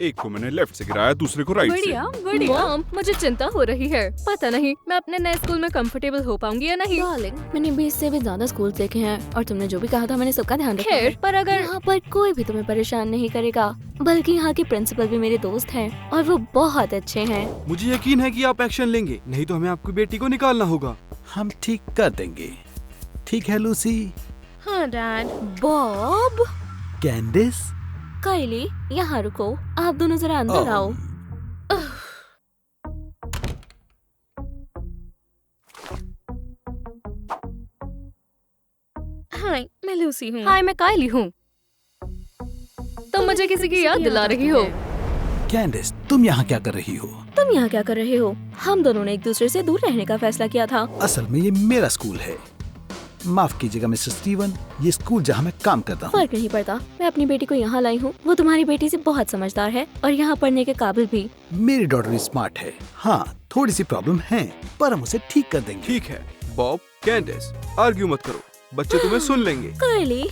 एक को मैंने लेफ्ट से गिराया, दूसरे को राइट से। बढ़िया बढ़िया। मॉम, मुझे चिंता हो रही है। पता नहीं मैं अपने नए स्कूल में कंफर्टेबल हो पाऊंगी या नहीं। डार्लिंग, मैंने 20 से भी ज्यादा स्कूल देखे हैं और तुमने जो भी कहा था मैंने सबका ध्यान रखा है। खैर, पर अगर यहाँ पर कोई भी तुम्हें परेशान नहीं करेगा, बल्कि यहाँ के प्रिंसिपल भी मेरे दोस्त हैं और वो बहुत अच्छे हैं। मुझे यकीन है कि आप एक्शन लेंगे, नहीं तो हमें आपकी बेटी को निकालना होगा। हम ठीक कर देंगे। ठीक है लूसी। हाँ डैड। बॉब, कैंडिस, काइली, यहाँ रुको। आप दोनों जरा अंदर आओ। हाय, मैं लूसी हूँ। हाय, मैं कायली हूँ। तुम मुझे किसी की याद दिला रही हो। कैंडिस, तुम यहाँ क्या कर रही हो? तुम यहाँ क्या कर रहे हो? हम दोनों ने एक दूसरे से दूर रहने का फैसला किया था। असल में ये मेरा स्कूल है। माफ कीजिएगा मिस्टर स्टीवन, ये स्कूल जहाँ मैं काम करता हूँ। फर्क नहीं पड़ता, मैं अपनी बेटी को यहाँ लाई हूँ। वो तुम्हारी बेटी से बहुत समझदार है और यहाँ पढ़ने के काबिल भी। मेरी डॉटर स्मार्ट है। हाँ, थोड़ी सी प्रॉब्लम है, पर हम उसे ठीक कर देंगे। ठीक है बॉब, कैंडिस, आर्ग्यू मत करो, बच्चे तुम्हें सुन लेंगे। काइली,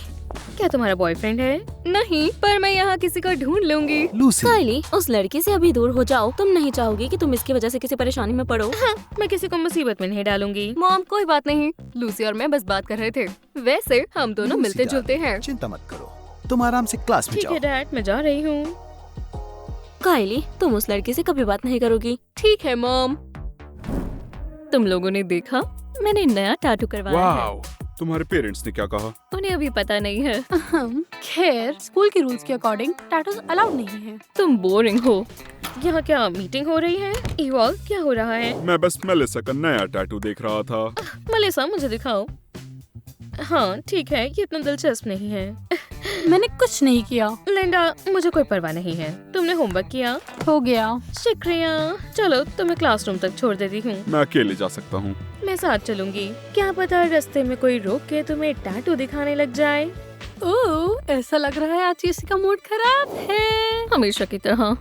क्या तुम्हारा बॉयफ्रेंड है? नहीं, पर मैं यहाँ किसी को ढूंढ लूंगी। लूसी, काइली, उस लड़की से अभी दूर हो जाओ। तुम नहीं चाहोगी कि तुम इसकी वजह से किसी परेशानी में पड़ो। हाँ, मैं किसी को मुसीबत में नहीं डालूंगी। मॉम, कोई बात नहीं। लूसी और मैं बस बात कर रहे थे। वैसे हम दोनों लूसी मिलते जुलते हैं। चिंता मत करो, तुम आराम से क्लास में ठीक जाओ। है डैड, मैं जा रही हूँ। काइली, तुम उस लड़की से कभी बात नहीं करोगी। ठीक है मॉम। तुम लोगों ने देखा, मैंने नया टैटू करवाया है। वाओ, तुम्हारे पेरेंट्स ने क्या कहा? उन्हें अभी पता नहीं है। खैर, स्कूल के रूल्स के अकॉर्डिंग टैटूज अलाउड नहीं है। तुम बोरिंग हो। यहाँ क्या मीटिंग हो रही है? इवॉल, क्या हो रहा है? मैं बस मेलिसा का नया टैटू देख रहा था। मलिसा, मुझे दिखाओ। हाँ ठीक है, ये इतना दिलचस्प नहीं है। मैंने कुछ नहीं किया। लिंडा, मुझे कोई परवाह नहीं है। तुमने होमवर्क किया? हो गया। शुक्रिया। चलो, तुम्हें क्लासरूम तक छोड़ देती हूँ। मैं अकेले जा सकता हूँ। मैं साथ चलूंगी। क्या पता रास्ते में कोई रोक के तुम्हें टैटू दिखाने लग जाए। ओह, ऐसा लग रहा है आज किसी का मूड खराब है। हमेशा की तरह।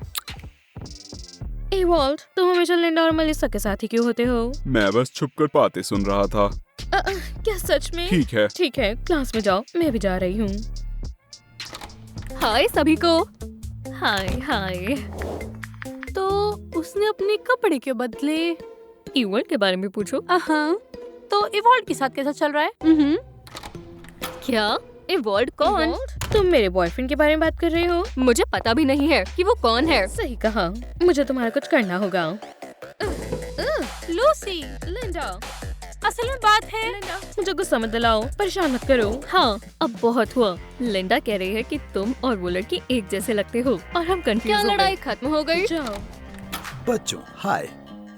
इवॉल्ट, तुम हमेशा लिंडा और मलिसा के साथ ही क्यों होते हो? मैं बस छुपकर बातें सुन रहा था। क्या सच में? ठीक है। ठीक है, क्लास में जाओ, मैं भी जा रही हूँ। हाय सभी को। हाय हाय। तो उसने अपने कपड़े क्यों बदले? इवॉल्ट के बारे में पूछो। हाँ, तो इवॉल्ट के साथ कैसा चल रहा है? क्या? इवॉल्ट कौन? इवॉल्ट, तुम मेरे बॉयफ्रेंड के बारे में बात कर रहे हो? मुझे पता भी नहीं है कि वो कौन है। सही कहा, मुझे तुम्हारा कुछ करना होगा। लूसी, लिंडा, असल में बात है। लिंडा, मुझे गुस्सा मत दिलाओ, परेशान मत करो। हाँ, अब बहुत हुआ। लिंडा कह रही है कि तुम और वो लड़की एक जैसे लगते हो और हम कंफ्यूज हो गए। लड़ाई खत्म हो गई। जाओ। बच्चों, हाय।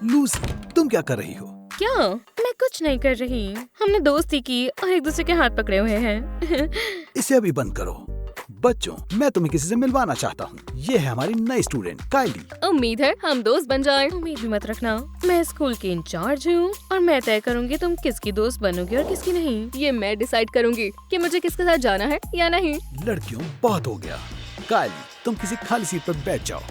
लूसी, तुम क्या कर रही हो? क्या? मैं कुछ नहीं कर रही। हमने दोस्ती की और एक दूसरे के हाथ पकड़े हुए हैं। इसे अभी बंद करो। बच्चों, मैं तुम्हें किसी से मिलवाना चाहता हूँ। ये है हमारी नई स्टूडेंट काइली। उम्मीद है हम दोस्त बन जाएं। उम्मीद भी मत रखना। मैं स्कूल की इंचार्ज हूँ और मैं तय करूँगी तुम किसकी दोस्त बनोगी और किसकी नहीं। ये मैं डिसाइड करूंगी कि मुझे किसके साथ जाना है या नहीं। लड़कियों, बहुत हो गया। काइली, तुम किसी खाली सीट पर बैठ जाओ।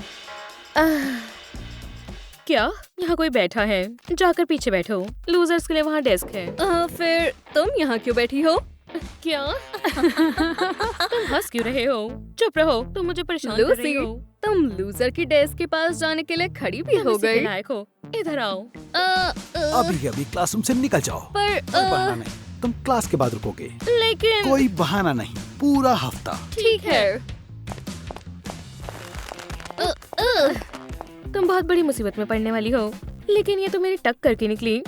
क्या? यहाँ कोई बैठा है? जाकर पीछे बैठो। लूजर्स के लिए वहाँ डेस्क है। फिर तुम यहाँ क्यों बैठी हो? क्या? तुम हंस क्यों रहे हो? चुप रहो, तुम मुझे परेशान कर रही लूसी, हो। तुम लूजर की डेस्क के पास जाने के लिए खड़ी भी तुम हो इसी के गई। लायक हो। इधर आओ। अभी अभी क्लासरूम से निकल जाओ। पर कोई बहाना नहीं, तुम क्लास के बाद रुकोगे। लेकिन कोई बहाना नहीं, पूरा हफ्ता। ठीक है। तुम बहुत बड़ी मुसीबत में पड़ने वाली हो, लेकिन ये तो मेरी टक करके निकली।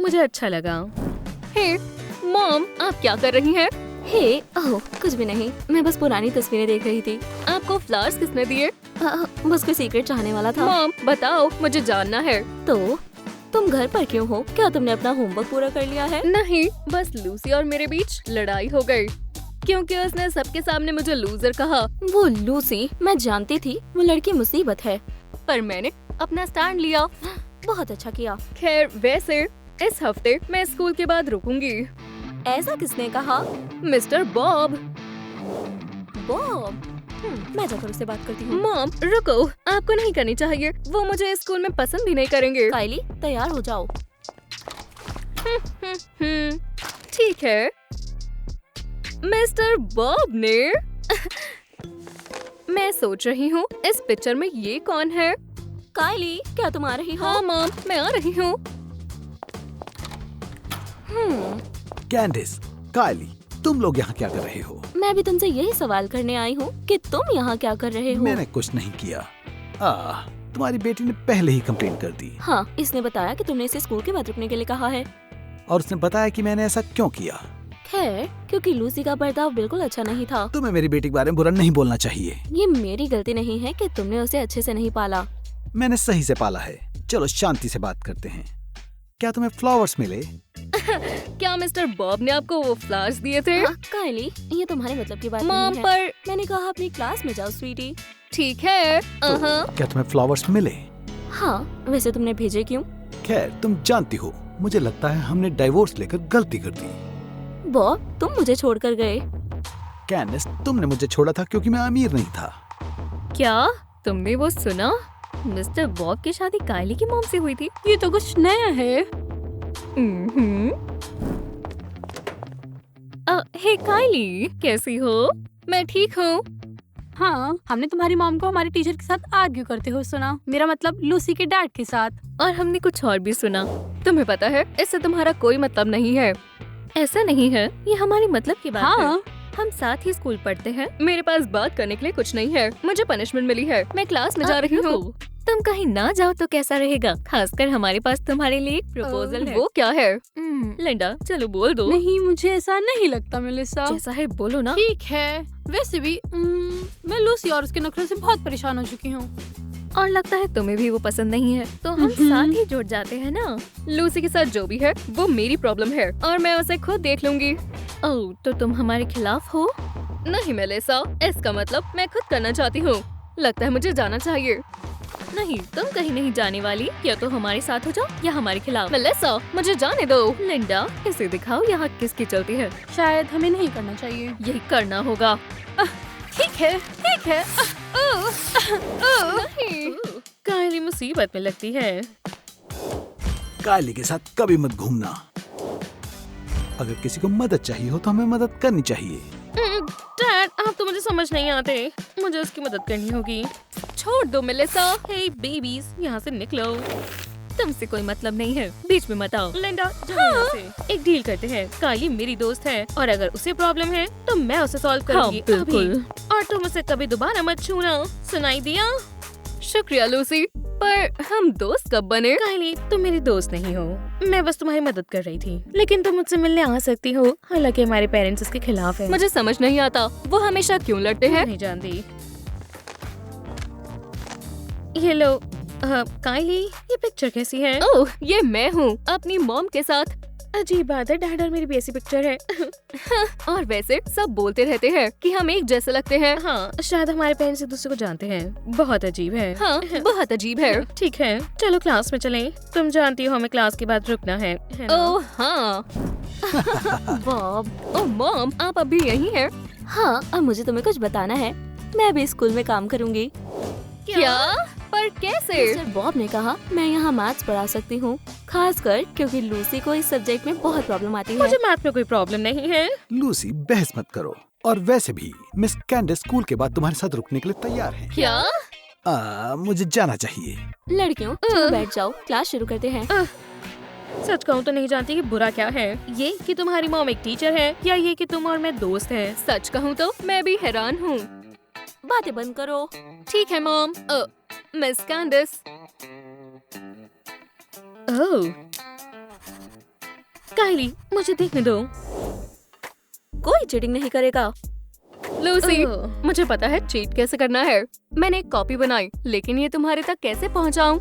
मुझे अच्छा लगा। हे मॉम, आप क्या कर रही हैं? हे, ओह, कुछ भी नहीं। मैं बस पुरानी तस्वीरें देख रही थी। आपको फ्लावर्स किसने दिए? बस कोई सीक्रेट चाहने वाला था। मॉम बताओ, मुझे जानना है। तो तुम घर पर क्यों हो? क्या तुमने अपना होमवर्क पूरा कर लिया है? नहीं, बस लूसी और मेरे बीच लड़ाई हो गई क्योंकि उसने सबके सामने मुझे लूजर कहा। वो लूसी, मैं जानती थी वो लड़की मुसीबत है, पर मैंने अपना स्टैंड लिया। बहुत अच्छा किया। खैर, वैसे इस हफ्ते मैं स्कूल के बाद रुकूंगी। ऐसा किसने कहा? Mister Bob. बॉब, मैं जाकर उससे बात करती हूँ। मॉम रुको, आपको नहीं करनी चाहिए। वो मुझे स्कूल में पसंद भी नहीं करेंगे। काइली, तैयार हो जाओ। ठीक है। मिस्टर बॉब ने मैं सोच रही हूँ इस पिक्चर में ये कौन है? कायली, क्या तुम आ रही हो? हाँ मॉम, मैं आ रही हूँ। कैंडिस, कायली, तुम लोग यहाँ क्या कर रहे हो? मैं भी तुमसे यही सवाल करने आई हूँ कि तुम यहाँ क्या कर रहे हो? मैंने कुछ नहीं किया। तुम्हारी बेटी ने पहले ही कंप्लेंट कर दी हाँ, इसने बताया कि तुमने इसे स्कूल के बाद रुकने के लिए कहा है। और उसने बताया कि मैंने ऐसा क्यों किया। खैर, क्योंकि लूसी का बर्ताव बिल्कुल अच्छा नहीं था। तुम्हें मेरी बेटी के बारे में बुरा नहीं बोलना चाहिए। ये मेरी गलती नहीं है कि तुमने उसे अच्छे से नहीं पाला। मैंने सही से पाला है। चलो शांति से बात करते हैं। क्या तुम्हें फ्लावर्स मिले? क्या मिस्टर बॉब ने आपको वो फ्लावर्स दिए थे? हाँ, कायली, ये तुम्हारे मतलब की बात मॉम, नहीं है। पर मैंने कहा अपनी क्लास में जाओ स्वीटी। ठीक है। क्या तुम्हें फ्लावर्स मिले? हाँ, वैसे तुमने भेजे क्यों? खैर, तुम जानती हो, मुझे लगता है हमने डाइवोर्स लेकर गलती कर दी। बॉब, तुम मुझे छोड़कर गए। कैंडिस, तुमने मुझे छोड़ा था क्योंकि मैं अमीर नहीं था। क्या तुमने वो सुना? मिस्टर बॉब की शादी कायली की मॉम से हुई थी। ये तो कुछ नया है। हे कायली, कैसी हो? मैं ठीक हूँ। हाँ, हमने तुम्हारी मॉम को हमारे टीचर के साथ आर्ग्यू करते हुए सुना। मेरा मतलब लूसी के डैड के साथ। और हमने कुछ और भी सुना। तुम्हें पता है, इससे तुम्हारा कोई मतलब नहीं है। ऐसा नहीं है, ये हमारी मतलब की बात है। हाँ, हम साथ ही स्कूल पढ़ते हैं। मेरे पास बात करने के लिए कुछ नहीं है। मुझे पनिशमेंट मिली है। मैं क्लास में जा रही हूँ। तुम कहीं ना जाओ तो कैसा रहेगा? खासकर हमारे पास तुम्हारे लिए एक प्रपोजल है। वो क्या है? लिंडा, चलो बोल दो। नहीं, मुझे ऐसा नहीं लगता मेलिसा। जैसा है बोलो ना। ठीक है, वैसे भी मैं लूसी और उसके नखरों से बहुत परेशान हो चुकी हूँ। और लगता है तुम्हें भी वो पसंद नहीं है, तो हम साथ ही जुड़ जाते हैं ना। लूसी के साथ जो भी है वो मेरी प्रॉब्लम है और मैं उसे खुद देख लूंगी। ओह, तो तुम हमारे खिलाफ हो? नहीं मेलिसा, इसका मतलब मैं खुद करना चाहती हूँ। लगता है मुझे जाना चाहिए। नहीं, तुम कहीं नहीं जाने वाली। या तो हमारे साथ हो जाओ या हमारे खिलाफ। मेलिसा, मुझे जाने दो। लिंडा, इसे दिखाओ यहाँ किसकी चलती है। शायद हमें नहीं करना चाहिए। यही करना होगा। ठीक है, ठीक है। नहीं, कायली मुसीबत में लगती है। कायली के साथ कभी मत घूमना। अगर किसी को मदद चाहिए हो तो हमें मदद करनी चाहिए। डैड, आप तो मुझे समझ नहीं आते। मुझे उसकी मदद करनी होगी। छोड़ दो मेलिसा। हे बेबीज, यहाँ से निकलो। तुमसे कोई मतलब नहीं है, बीच में मत आओ। लिंडा, जाओ यहाँ से। एक डील करते हैं। कायली मेरी दोस्त है और अगर उसे प्रॉब्लम है तो मैं उसे सॉल्व करूंगी। हाँ, बिल्कुल। अभी। और तुम उसे कभी दोबारा मत छूना। सुनाई दिया? शुक्रिया लूसी, पर हम दोस्त कब बने? कायली, तुम मेरी दोस्त नहीं हो। मैं बस तुम्हारी मदद कर रही थी। लेकिन तुम मुझसे मिलने आ सकती हो। हालांकि हमारे पेरेंट्स इसके खिलाफ हैं। मुझे समझ नहीं आता वो हमेशा क्यों लड़ते हैं। नहीं जानती। ये लो। कायली, ये पिक्चर कैसी है? ओह, ये मैं हूँ अपनी मॉम के साथ। अजीब बात है, डैड और मेरी भी ऐसी पिक्चर है। और वैसे सब बोलते रहते हैं कि हम एक जैसे लगते हैं। हाँ, शायद हमारे पेरेंट्स एक दूसरे को जानते हैं। बहुत अजीब है। हाँ, बहुत अजीब है। ठीक है, चलो क्लास में चलें। तुम जानती हो हमें क्लास के बाद रुकना है ना? ओह हाँ। बॉब, ओह मॉम, आप अभी यहीं हैं? हाँ, और मुझे तुम्हें कुछ बताना है। मैं भी स्कूल में काम करूँगी। क्या? पर कैसे? मिस्टर बॉब ने कहा मैं यहाँ मैथ्स पढ़ा सकती हूँ, खासकर क्योंकि लूसी को इस सब्जेक्ट में बहुत प्रॉब्लम आती है। मुझे मैथ में कोई प्रॉब्लम नहीं है। लूसी, बहस मत करो। और वैसे भी मिस कैंडिस स्कूल के बाद तुम्हारे साथ रुकने के लिए तैयार हैं। क्या? मुझे जाना चाहिए। लड़कियों, चलो बैठ जाओ, क्लास शुरू करते हैं। सच कहूँ तो नहीं जानती कि बुरा क्या है। ये कि तुम्हारी मॉम एक टीचर है या ये कि तुम और मैं दोस्त हैं। सच कहूँ तो मैं भी हैरान हूँ। बातें बंद करो। ठीक है मॉम। मिस कैंडिस। ओह, कायली, मुझे देखने दो। कोई चीटिंग नहीं करेगा। लूसी, मुझे पता है चीट कैसे करना है। मैंने एक कॉपी बनाई, लेकिन ये तुम्हारे तक कैसे पहुंचाऊं?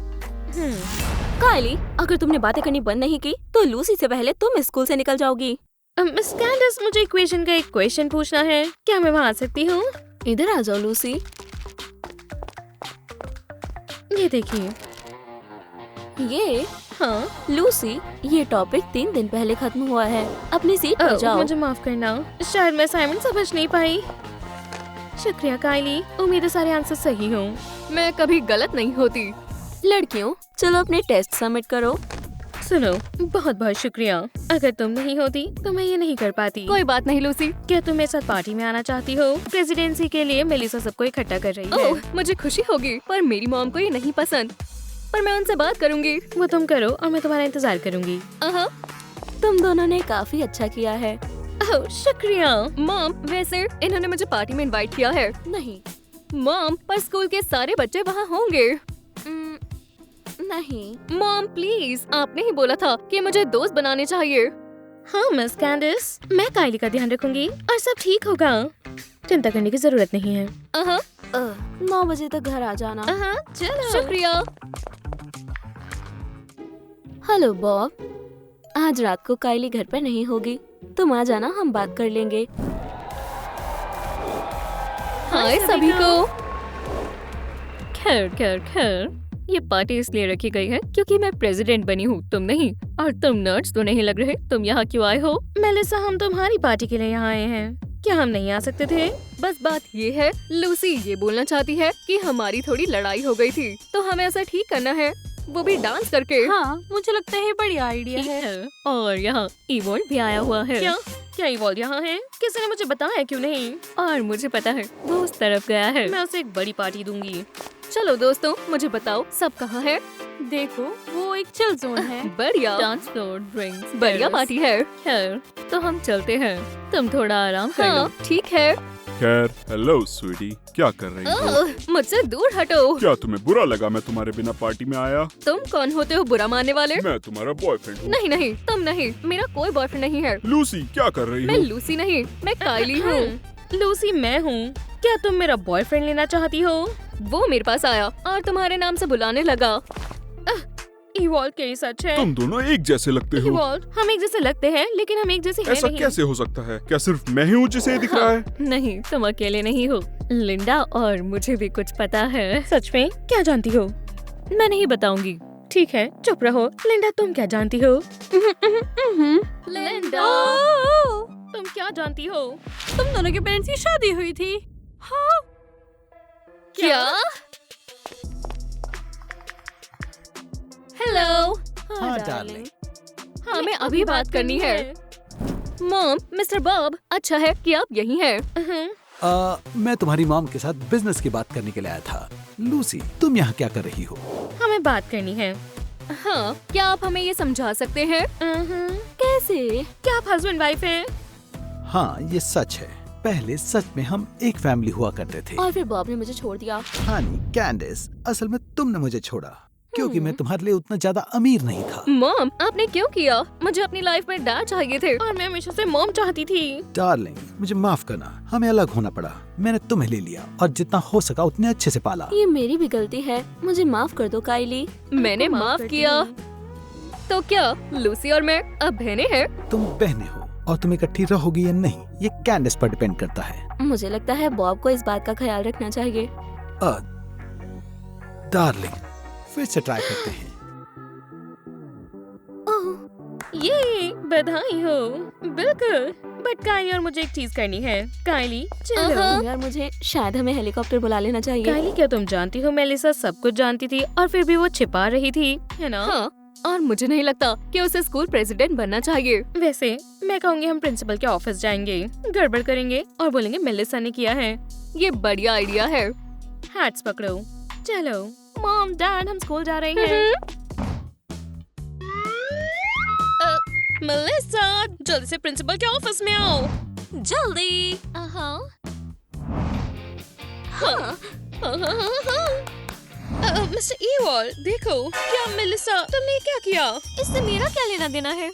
कायली, अगर तुमने बातें करनी बंद नहीं की तो लूसी से पहले तुम स्कूल से निकल जाओगी। मिस कैंडिस, मुझे इक्वेशन का एक क्वेश्चन पूछना है। क्या मैं वहाँ आ सकती हूँ? इधर आ जाओ लूसी। ये देखिए। ये हाँ, लूसी, ये टॉपिक 3 दिन पहले खत्म हुआ है। अपनी सीट पर जाओ। मुझे माफ करना, शायद मैं असाइनमेंट समझ नहीं पाई। शुक्रिया कायली, उम्मीद है सारे आंसर सही हों। मैं कभी गलत नहीं होती। लड़कियों, चलो अपने टेस्ट सबमिट करो। सुनो, बहुत बहुत शुक्रिया। अगर तुम नहीं होती तो मैं ये नहीं कर पाती। कोई बात नहीं लूसी। क्या तुम मेरे साथ पार्टी में आना चाहती हो? प्रेसिडेंसी के लिए मेलिसा सबको इकट्ठा कर रही है। ओह, मुझे खुशी होगी, पर मेरी मॉम को ये नहीं पसंद। पर मैं उनसे बात करूंगी। वो तुम करो और मैं तुम्हारा इंतजार करूंगी। तुम दोनों ने काफी अच्छा किया है। ओह, शुक्रिया। मॉम, वैसे इन्होंने मुझे पार्टी में इनवाइट किया है। नहीं मॉम, पर स्कूल के सारे बच्चे वहाँ होंगे। नहीं। मॉम प्लीज, आपने ही बोला था कि मुझे दोस्त बनाने चाहिए। हाँ मिस कैंडिस, मैं कायली का ध्यान रखूंगी और सब ठीक होगा। चिंता करने की जरूरत नहीं है। 9 बजे तक घर आ जाना। चलो। शुक्रिया। हेलो बॉब, आज रात को काइली घर पर नहीं होगी, तुम आ जाना, हम बात कर लेंगे। हाय सभी को। खैर खैर खैर, ये पार्टी इसलिए रखी गई है क्योंकि मैं प्रेसिडेंट बनी हूँ, तुम नहीं। और तुम नर्ड्स तो नहीं लग रहे। तुम यहाँ क्यों आए हो? मेलिसा, हम तुम्हारी पार्टी के लिए यहाँ आए हैं। क्या हम नहीं आ सकते थे? बस बात ये है, लूसी ये बोलना चाहती है कि हमारी थोड़ी लड़ाई हो गई थी, तो हमें ऐसा ठीक करना है, वो भी डांस करके। हाँ, मुझे लगता है ये बढ़िया आइडिया ठीक है। है। और यहाँ इवोल्ट भी आया हुआ है। क्या इवॉल्व यहाँ है? किसी ने मुझे बताया क्यों नहीं? और मुझे पता है वो उस तरफ गया है। मैं उसे एक बड़ी पार्टी दूंगी। चलो दोस्तों, मुझे बताओ सब कहाँ है? देखो, वो एक चिल जोन है। बढ़िया डांस फ्लोर, ड्रिंक्स, बढ़िया पार्टी है। खैर, तो हम चलते हैं, तुम थोड़ा आराम कर लो। ठीक है। खैर, हेलो स्वीटी, क्या कर रही हो? मुझसे दूर हटो। क्या तुम्हें बुरा लगा मैं तुम्हारे बिना पार्टी में आया? तुम कौन होते हो बुरा मानने वाले? मैं तुम्हारा बॉयफ्रेंड हूँ। नहीं नहीं, तुम नहीं, मेरा कोई बॉयफ्रेंड नहीं है। लूसी, क्या कर रही मैं हो? लूसी नहीं, मैं काइली हूँ। लूसी मैं हूँ। क्या तुम मेरा बॉयफ्रेंड लेना चाहती हो? वो मेरे पास आया और तुम्हारे नाम से बुलाने लगा। इवॉल्व के ही सच है। तुम दोनों एक जैसे लगते हो। इवॉल्व, हम एक जैसे लगते हैं लेकिन हम एक जैसे हैं ऐसा नहीं। कैसे हो सकता है? क्या सिर्फ मैं ही हूँ जिसे ये दिख रहा है? नहीं, तुम अकेले नहीं हो लिंडा, और मुझे भी कुछ पता है। सच में? क्या जानती हो? मैं नहीं बताऊंगी। ठीक है, चुप रहो। लिंडा, तुम क्या जानती हो? लिंडा, तुम क्या जानती हो? तुम दोनों के पेरेंट्स की शादी हुई थी। हाँ, क्या? हेलो। हाँ डार्लिंग। हमें अभी बात करनी है। मॉम, मिस्टर बॉब, अच्छा है कि आप यहीं हैं। मैं तुम्हारी मॉम के साथ बिजनेस की बात करने के लिए आया था। लूसी, तुम यहाँ क्या कर रही हो? हमें बात करनी है। हाँ, क्या आप हमें ये समझा सकते हैं? कैसे? क्या आप हस्बैंड वाइफ हैं? हाँ, ये सच है। पहले सच में हम एक फैमिली हुआ करते थे। और फिर बॉब ने मुझे छोड़ दिया। हानी, कैंडिस, असल में तुमने मुझे छोड़ा क्योंकि मैं तुम्हारे लिए उतना ज्यादा अमीर नहीं था। मॉम, आपने क्यों किया? मुझे अपनी लाइफ में डैड चाहिए थे। और मैं हमेशा से मॉम चाहती थी। डार्लिंग, मुझे माफ करना, हमें अलग होना पड़ा। मैंने तुम्हें ले लिया और जितना हो सका उतने अच्छे से पाला। ये मेरी भी गलती है, मुझे माफ कर दो काइली। मैंने माफ किया। तो क्या लूसी और मैं अब बहनें हैं? तुम बहनें हो और तुम इकट्ठी रहोगी या नहीं, ये कैंडिस पर डिपेंड करता है। मुझे लगता है बॉब को इस बात का ख्याल रखना चाहिए। डार्लिंग, फिर से ट्राई करते हैं। ये बधाई हो। बिल्कुल, बट काइली और मुझे एक चीज करनी है। काइली, चलो। यार, मुझे शायद हमें हेलीकॉप्टर बुला लेना चाहिए। काइली, क्या तुम जानती हो मेलिसा सब कुछ जानती थी और फिर भी वो छिपा रही थी, है ना? हाँ, और मुझे नहीं लगता कि उसे स्कूल प्रेसिडेंट बनना चाहिए। वैसे मैं कहूँगी हम प्रिंसिपल के ऑफिस जाएंगे, गड़बड़ करेंगे और बोलेंगे मेलिसा ने किया है। ये बढ़िया आइडिया है। हैट्स पकड़ो, चलो। मॉम, डैड, हम स्कूल जा रहे हैं। मेलिसा, जल्दी से प्रिंसिपल के ऑफिस में आओ। जल्दी। मिस्टर ईवॉल, देखो, क्या मेलिसा, तुमने क्या किया? इससे मेरा क्या लेना देना है?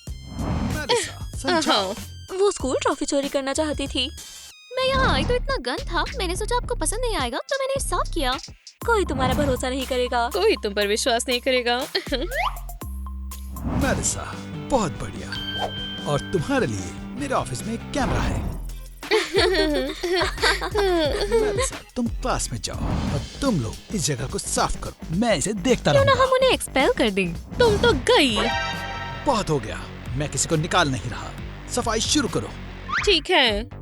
समझाओ। वो स्कूल ट्रॉफी चोरी करना चाहती थी। मैं यहाँ आई तो इतना गंद था, मैंने सोचा आपको पसंद नहीं आएगा तो मैंने साफ किया। कोई तुम्हारा भरोसा नहीं करेगा। कोई तुम पर विश्वास नहीं करेगा। मेलिसा, बहुत बढ़िया। और तुम्हारे लिए मेरे ऑफिस में एक कैमरा है। मेलिसा, तुम क्लास में जाओ और तुम लोग इस जगह को साफ करो। मैं इसे देखता रहूंगा। हम उन्हें एक्सपेल कर दें। तुम तो गई। बहुत हो गया, मैं किसी को निकाल नहीं रहा। सफाई शुरू करो। ठीक है।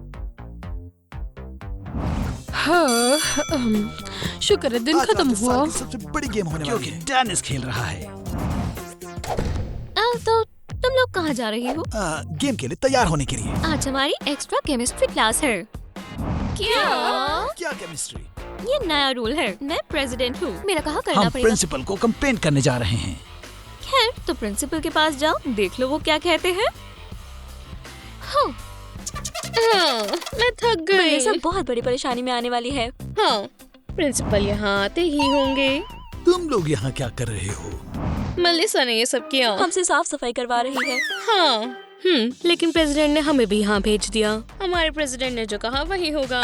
हाँ, शुक्र है दिन आज खत्म रात इस हुआ। साल की सबसे बड़ी गेम होने वाली है। डेनिस खेल रहा है। तो कहाँ जा रही हो? गेम के लिए तैयार होने के लिए। आज हमारी एक्स्ट्रा केमिस्ट्री क्लास है। क्या केमिस्ट्री? ये नया रूल है। मैं प्रेसिडेंट हूँ, मेरा कहा करना हम पड़ेगा। प्रिंसिपल को कंप्लेंट करने जा रहे हैं। खैर, तो प्रिंसिपल के पास जाओ, देख लो वो क्या कहते हैं। हाँ, मैं थक गई। ये सब बहुत बड़ी परेशानी में आने वाली है। हाँ, प्रिंसिपल यहाँ आते ही होंगे। तुम लोग यहाँ क्या कर रहे हो? मलिसा ने ये सब किया। हमसे साफ सफाई करवा रही है। हाँ, लेकिन प्रेसिडेंट ने हमें भी यहाँ भेज दिया। हमारे प्रेसिडेंट ने जो कहा वही होगा।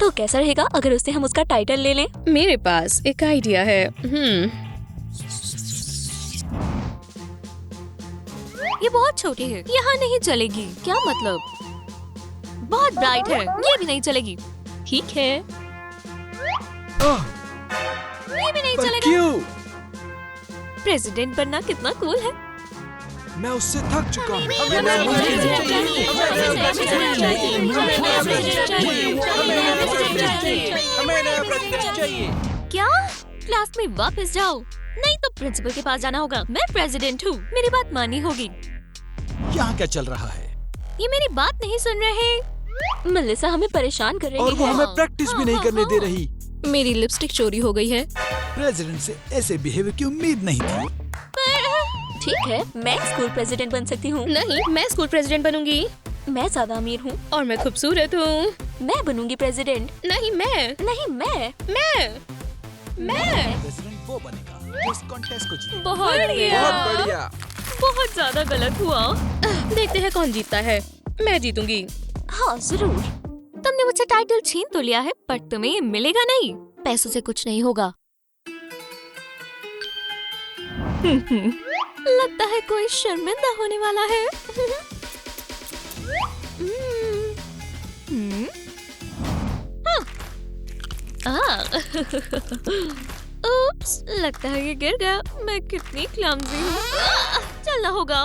तो कैसा रहेगा अगर उससे हम उसका टाइटल ले लें? मेरे पास एक आइडिया है। ये बहुत छोटी है, यहाँ नहीं चलेगी। क्या मतलब? बहुत ब्राइट है, ये भी नहीं चलेगी। ठीक है, ये भी नहीं पर चलेगा। क्यों? प्रेसिडेंट बनना कितना कूल है। मैं उससे थक चुका हूँ। क्या? क्लास में वापस जाओ, नहीं तो प्रिंसिपल के पास जाना होगा। मैं प्रेसिडेंट हूँ, मेरी बात माननी होगी। यहाँ क्या चल रहा है? ये मेरी बात नहीं सुन रहे। मलिसा हमें परेशान कर रही और वो है। हमें प्रैक्टिस भी नहीं करने दे रही। मेरी लिपस्टिक चोरी हो गई है। प्रेसिडेंट से ऐसे बिहेवियर की उम्मीद नहीं थी। ठीक है, मैं स्कूल प्रेसिडेंट बन सकती हूँ। नहीं, मैं स्कूल प्रेसिडेंट बनूंगी। मैं ज्यादा अमीर हूँ। और मैं खूबसूरत हूँ। मैं बनूंगी प्रेसिडेंट। नहीं, मैं प्रेसिडेंट वो बनेगा जो इस कॉन्टेस्ट को जीते। बहुत बहुत बढ़िया। बहुत ज्यादा गलत हुआ। देखते हैं कौन जीतता है। मैं जीतूंगी। हाँ जरूर। तुमने मुझसे टाइटल छीन तो लिया है, पर तुम्हें ये मिलेगा नहीं। पैसों से कुछ नहीं होगा। लगता है कोई शर्मिंदा होने वाला है। उप्स, लगता है ये गिर गया। मैं कितनी क्लमज़ी हूँ। चलना होगा।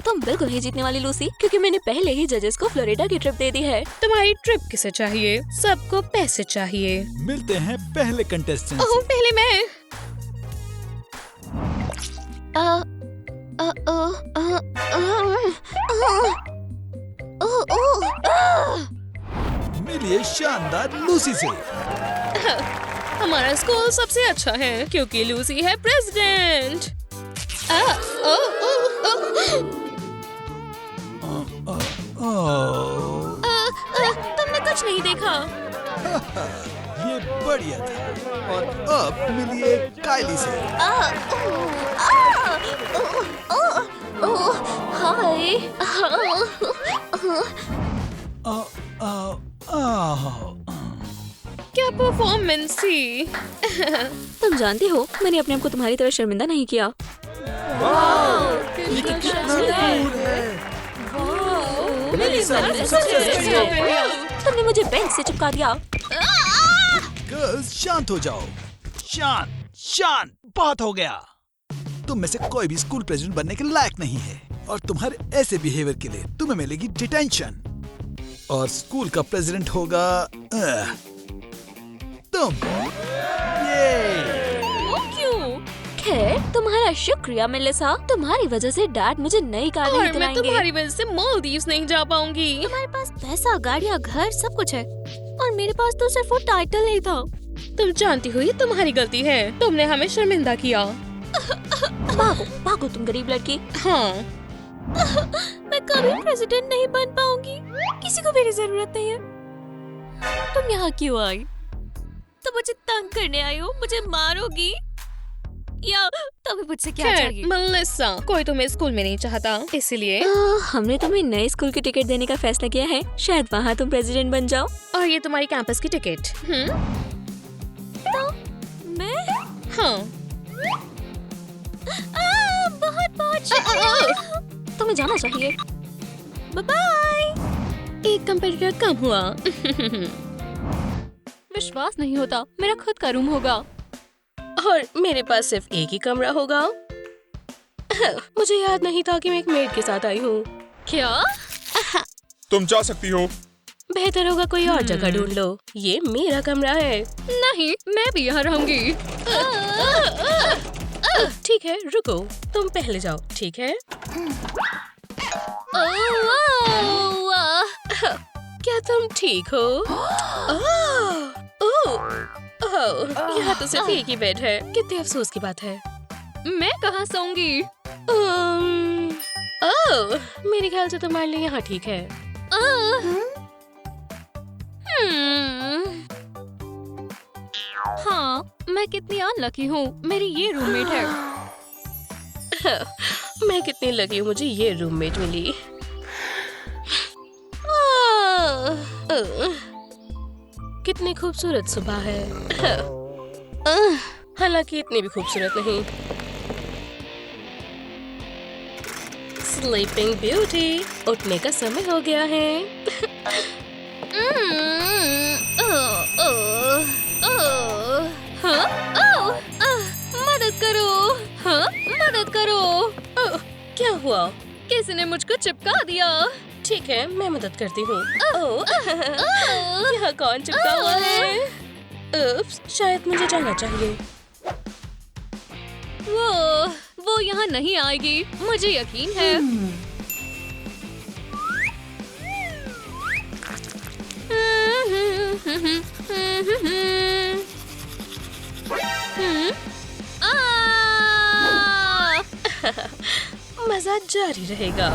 तुम बिल्कुल नहीं जीतने वाली लूसी, क्योंकि मैंने पहले ही जजेस को फ्लोरिडा की ट्रिप दे दी है। तुम्हारी ट्रिप किसे चाहिए? सबको पैसे चाहिए। मिलते हैं पहले कंटेस्टेंट ओह, से। पहले मैं। मिलिए शानदार लूसी से। हमारा स्कूल सबसे अच्छा है क्योंकि लूसी है प्रेसिडेंट। तुमने कुछ नहीं देखा। ये बढ़िया था। और अब मिलिए काइली से। हाय। क्या परफॉर्मेंस थी। तुम जानती हो, मैंने अपने आप को तुम्हारी तरह शर्मिंदा नहीं किया। तुमने मुझे बेंच से चिपका दिया। गर्ल्स शांत हो जाओ। शांत बहुत हो गया। तुम में से कोई भी स्कूल प्रेसिडेंट बनने के लायक नहीं है और तुम्हारे ऐसे बिहेवियर के लिए तुम्हें मिलेगी डिटेंशन और स्कूल का प्रेसिडेंट होगा तुम। वो क्यों? खैर, तुम्हारा शुक्रिया मिलिसा। तुम्हारी वजह से डैड मुझे नई कार नहीं और मैं दिलाएंगे। तुम्हारी वजह से मालदीव्स नहीं जा पाऊंगी। तुम्हारे पास पैसा, गाड़ियाँ, घर सब कुछ है और मेरे पास तो सिर्फ वो टाइटल नहीं था। तुम जानती हो ये तुम्हारी गलती है। तुमने हमें शर्मिंदा किया। भागो तुम गरीब लड़की। हाँ, मैं कभी प्रेसिडेंट नहीं बन पाऊंगी। किसी को मेरी जरूरत नहीं है। तुम यहाँ क्यों आई? तुम मुझे तंग करने आई हो? मुझे मारोगी या तुम्हें मुझसे क्या खैर, चाहिए? मलिसा, कोई तुम्हें स्कूल में नहीं चाहता, इसलिए। हमने तुम्हें नए स्कूल की टिकट देने का फैसला किया है। शायद वहाँ तुम प्रेसिडेंट बन जाओ। और ये तुम्हारी कैंपस की टिकट। मैं हाँ। बहुत बहुत शुक्रिया। तुम्हें जाना चाहिए। बाय। एक कंपेटिटर कम हुआ। विश्वास नहीं होता, मेरा खुद का रूम होगा। और मेरे पास सिर्फ एक ही कमरा होगा। मुझे याद नहीं था कि मैं एक मेड के साथ आई हूँ। क्या? तुम जा सकती हो। बेहतर होगा कोई और जगह ढूंढ लो। ये मेरा कमरा है। नहीं, मैं भी यहाँ रहूंगी। ठीक है, रुको, तुम पहले जाओ, ठीक है? क्या तुम ठीक हो? यहाँ तो सिर्फ एक ही बेड है। कितने अफसोस की बात है। मैं कहाँ सोऊंगी? मेरे ख्याल से तुम्हारे लिए यहाँ ठीक है। हाँ, मैं कितनी अनलकी हूँ, मेरी ये रूममेट है। मैं कितनी लकी हूँ, मुझे ये रूममेट मिली। कितनी खूबसूरत सुबह है। हालांकि इतनी भी खूबसूरत नहीं। स्लीपिंग ब्यूटी, उठने का समय हो गया है। मदद करो, हाँ, मदद करो। क्या हुआ? किसी ने मुझको चिपका दिया। ठीक है, मैं मदद करती हूँ। यहाँ कौन चिपका हुआ है? उप्स, शायद मुझे जाना चाहिए। वो यहाँ नहीं आएगी, मुझे यकीन है। मजा जारी रहेगा।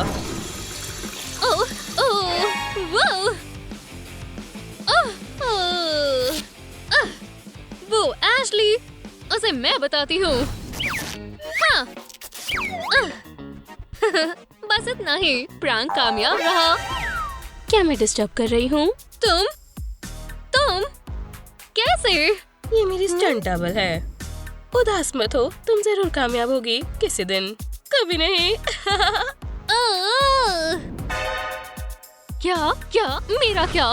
वो एशली, उसे मैं बताती हूँ। हाँ। बस इतना ही, प्रैंक कामयाब रहा। क्या मैं डिस्टर्ब कर रही हूँ? तुम कैसे? ये मेरी स्टंट डबल है। उदास मत हो, तुम जरूर कामयाब होगी किसी दिन। कभी नहीं। क्या मेरा क्या?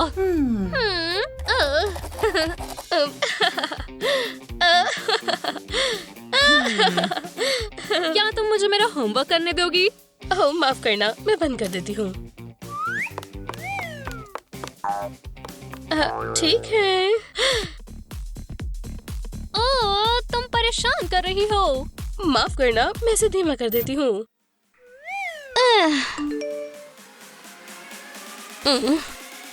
क्या तुम मुझे मेरा होमवर्क करने दोगी? ओह, माफ करना, मैं बंद कर देती हूँ। ठीक है। ओह, तुम परेशान कर रही हो। माफ करना, मैं इसे धीमा कर देती हूँ।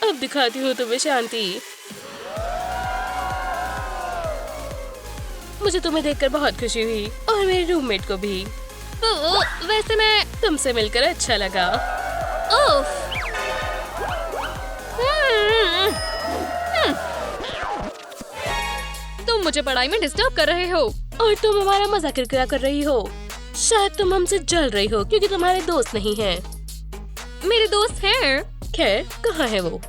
अब दिखाती हूँ तुम्हें शांति। मुझे तुम्हें देखकर बहुत खुशी हुई और मेरे रूममेट को भी। वैसे मैं तुमसे मिलकर अच्छा लगा। तुम मुझे पढ़ाई में डिस्टर्ब कर रहे हो और तुम हमारा मजाक किरकिरा कर रही हो। शायद तुम हमसे जल रही हो क्योंकि तुम्हारे दोस्त नहीं हैं। मेरे दोस्त हैं। खैर, कहाँ है वो?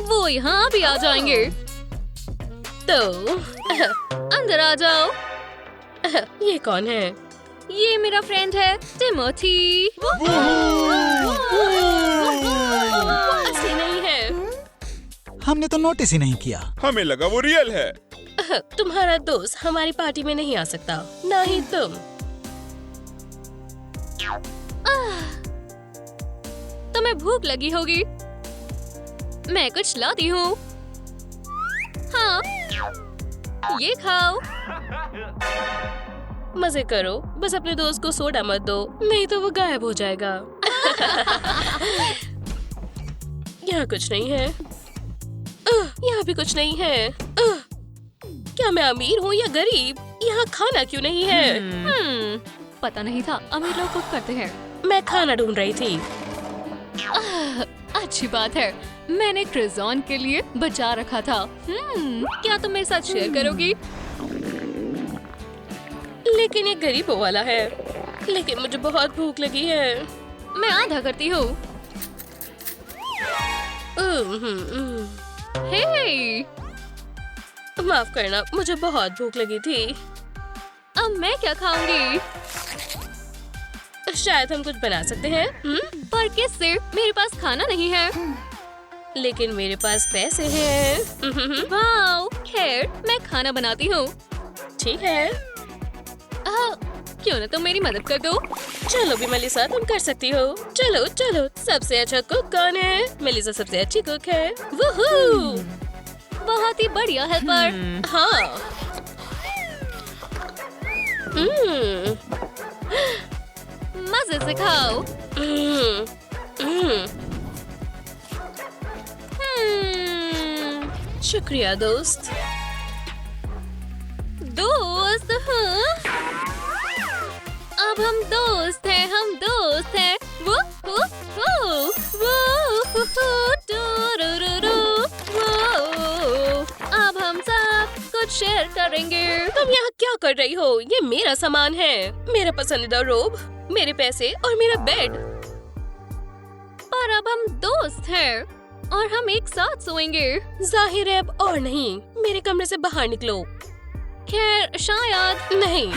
वो यहाँ भी आ जाएंगे। तो अंदर आ जाओ। ये कौन है? ये मेरा फ्रेंड है, टिमोथी। असली नहीं है। हमने तो नोटिस ही नहीं किया। हमें लगा वो रियल है। तुम्हारा दोस्त हमारी पार्टी में नहीं आ सकता, ना ही तुम। तुम्हें भूख लगी होगी, मैं कुछ लाती हूँ। हाँ, ये खाओ। मजे करो, बस अपने दोस्त को सोडा मत दो, नहीं तो वो गायब हो जाएगा। यहाँ कुछ नहीं है। यहाँ भी कुछ नहीं है। क्या मैं अमीर हूँ या गरीब? यहाँ खाना क्यों नहीं है? पता नहीं था, अमीर लोग कुक करते हैं। मैं खाना ढूंढ रही थी। अच्छी बात है, मैंने क्रिजॉन के लिए बचा रखा था। क्या तुम मेरे साथ शेयर करोगी? लेकिन ये गरीबों वाला है। लेकिन मुझे बहुत भूख लगी है। मैं आधा करती हूँ। हे, माफ करना, मुझे बहुत भूख लगी थी। अब मैं क्या खाऊंगी? शायद हम कुछ बना सकते हैं। पर किससे? मेरे पास खाना नहीं है। लेकिन मेरे पास पैसे हैं। वाओ, खैर मैं खाना बनाती हूँ। ठीक है। क्यों ना तुम मेरी मदद कर दो? चलो भी मेलिसा, तुम कर सकती हो। चलो चलो, सबसे अच्छा कुक कौन है? मेलिसा सबसे अच्छी कुक है। वूहू! बहुत ही बढ़िया हेल्पर। हाँ। मजे से खाओ। शुक्रिया दोस्त। दोस्त, हाँ? अब हम दोस्त हैं, हम दोस्त हैं। वो हो, वो टुरुरुरु, वो। अब हम सब कुछ शेयर करेंगे। तुम यहाँ क्या कर रही हो? ये मेरा सामान है, मेरा पसंदीदा रोब, मेरे पैसे और मेरा बेड। पर अब हम दोस्त हैं और हम एक साथ सोएंगे। जाहिर है अब और नहीं। मेरे कमरे से बाहर निकलो। खैर, शायद नहीं।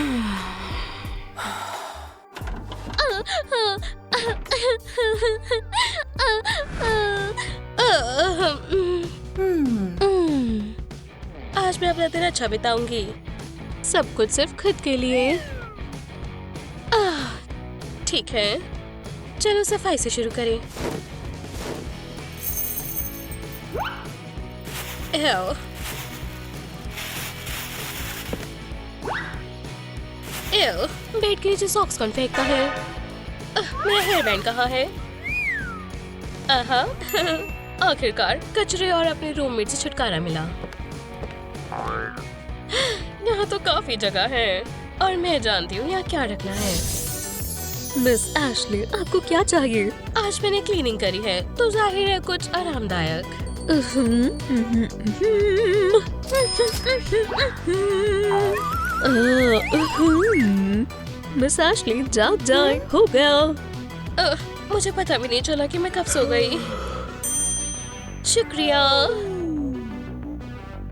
आज मैं अपना दिन अच्छा बिताऊंगी, सब कुछ सिर्फ खुद के लिए। ठीक है, चलो सफाई से शुरू करें। बेड के नीचे सॉक्स कौन फेंकता है? मेरा हेयर बैंड कहाँ है? आखिरकार कचरे और अपने रूममेट से छुटकारा मिला। यहाँ तो काफी जगह है और मैं जानती हूँ यहाँ क्या रखना है। मिस एशली, आपको क्या चाहिए? आज मैंने क्लीनिंग करी है तो जाहिर है कुछ आरामदायक। मिस एशली, जाग जाए, हो गया। मुझे पता भी नहीं चला कि मैं कब सो गई। शुक्रिया।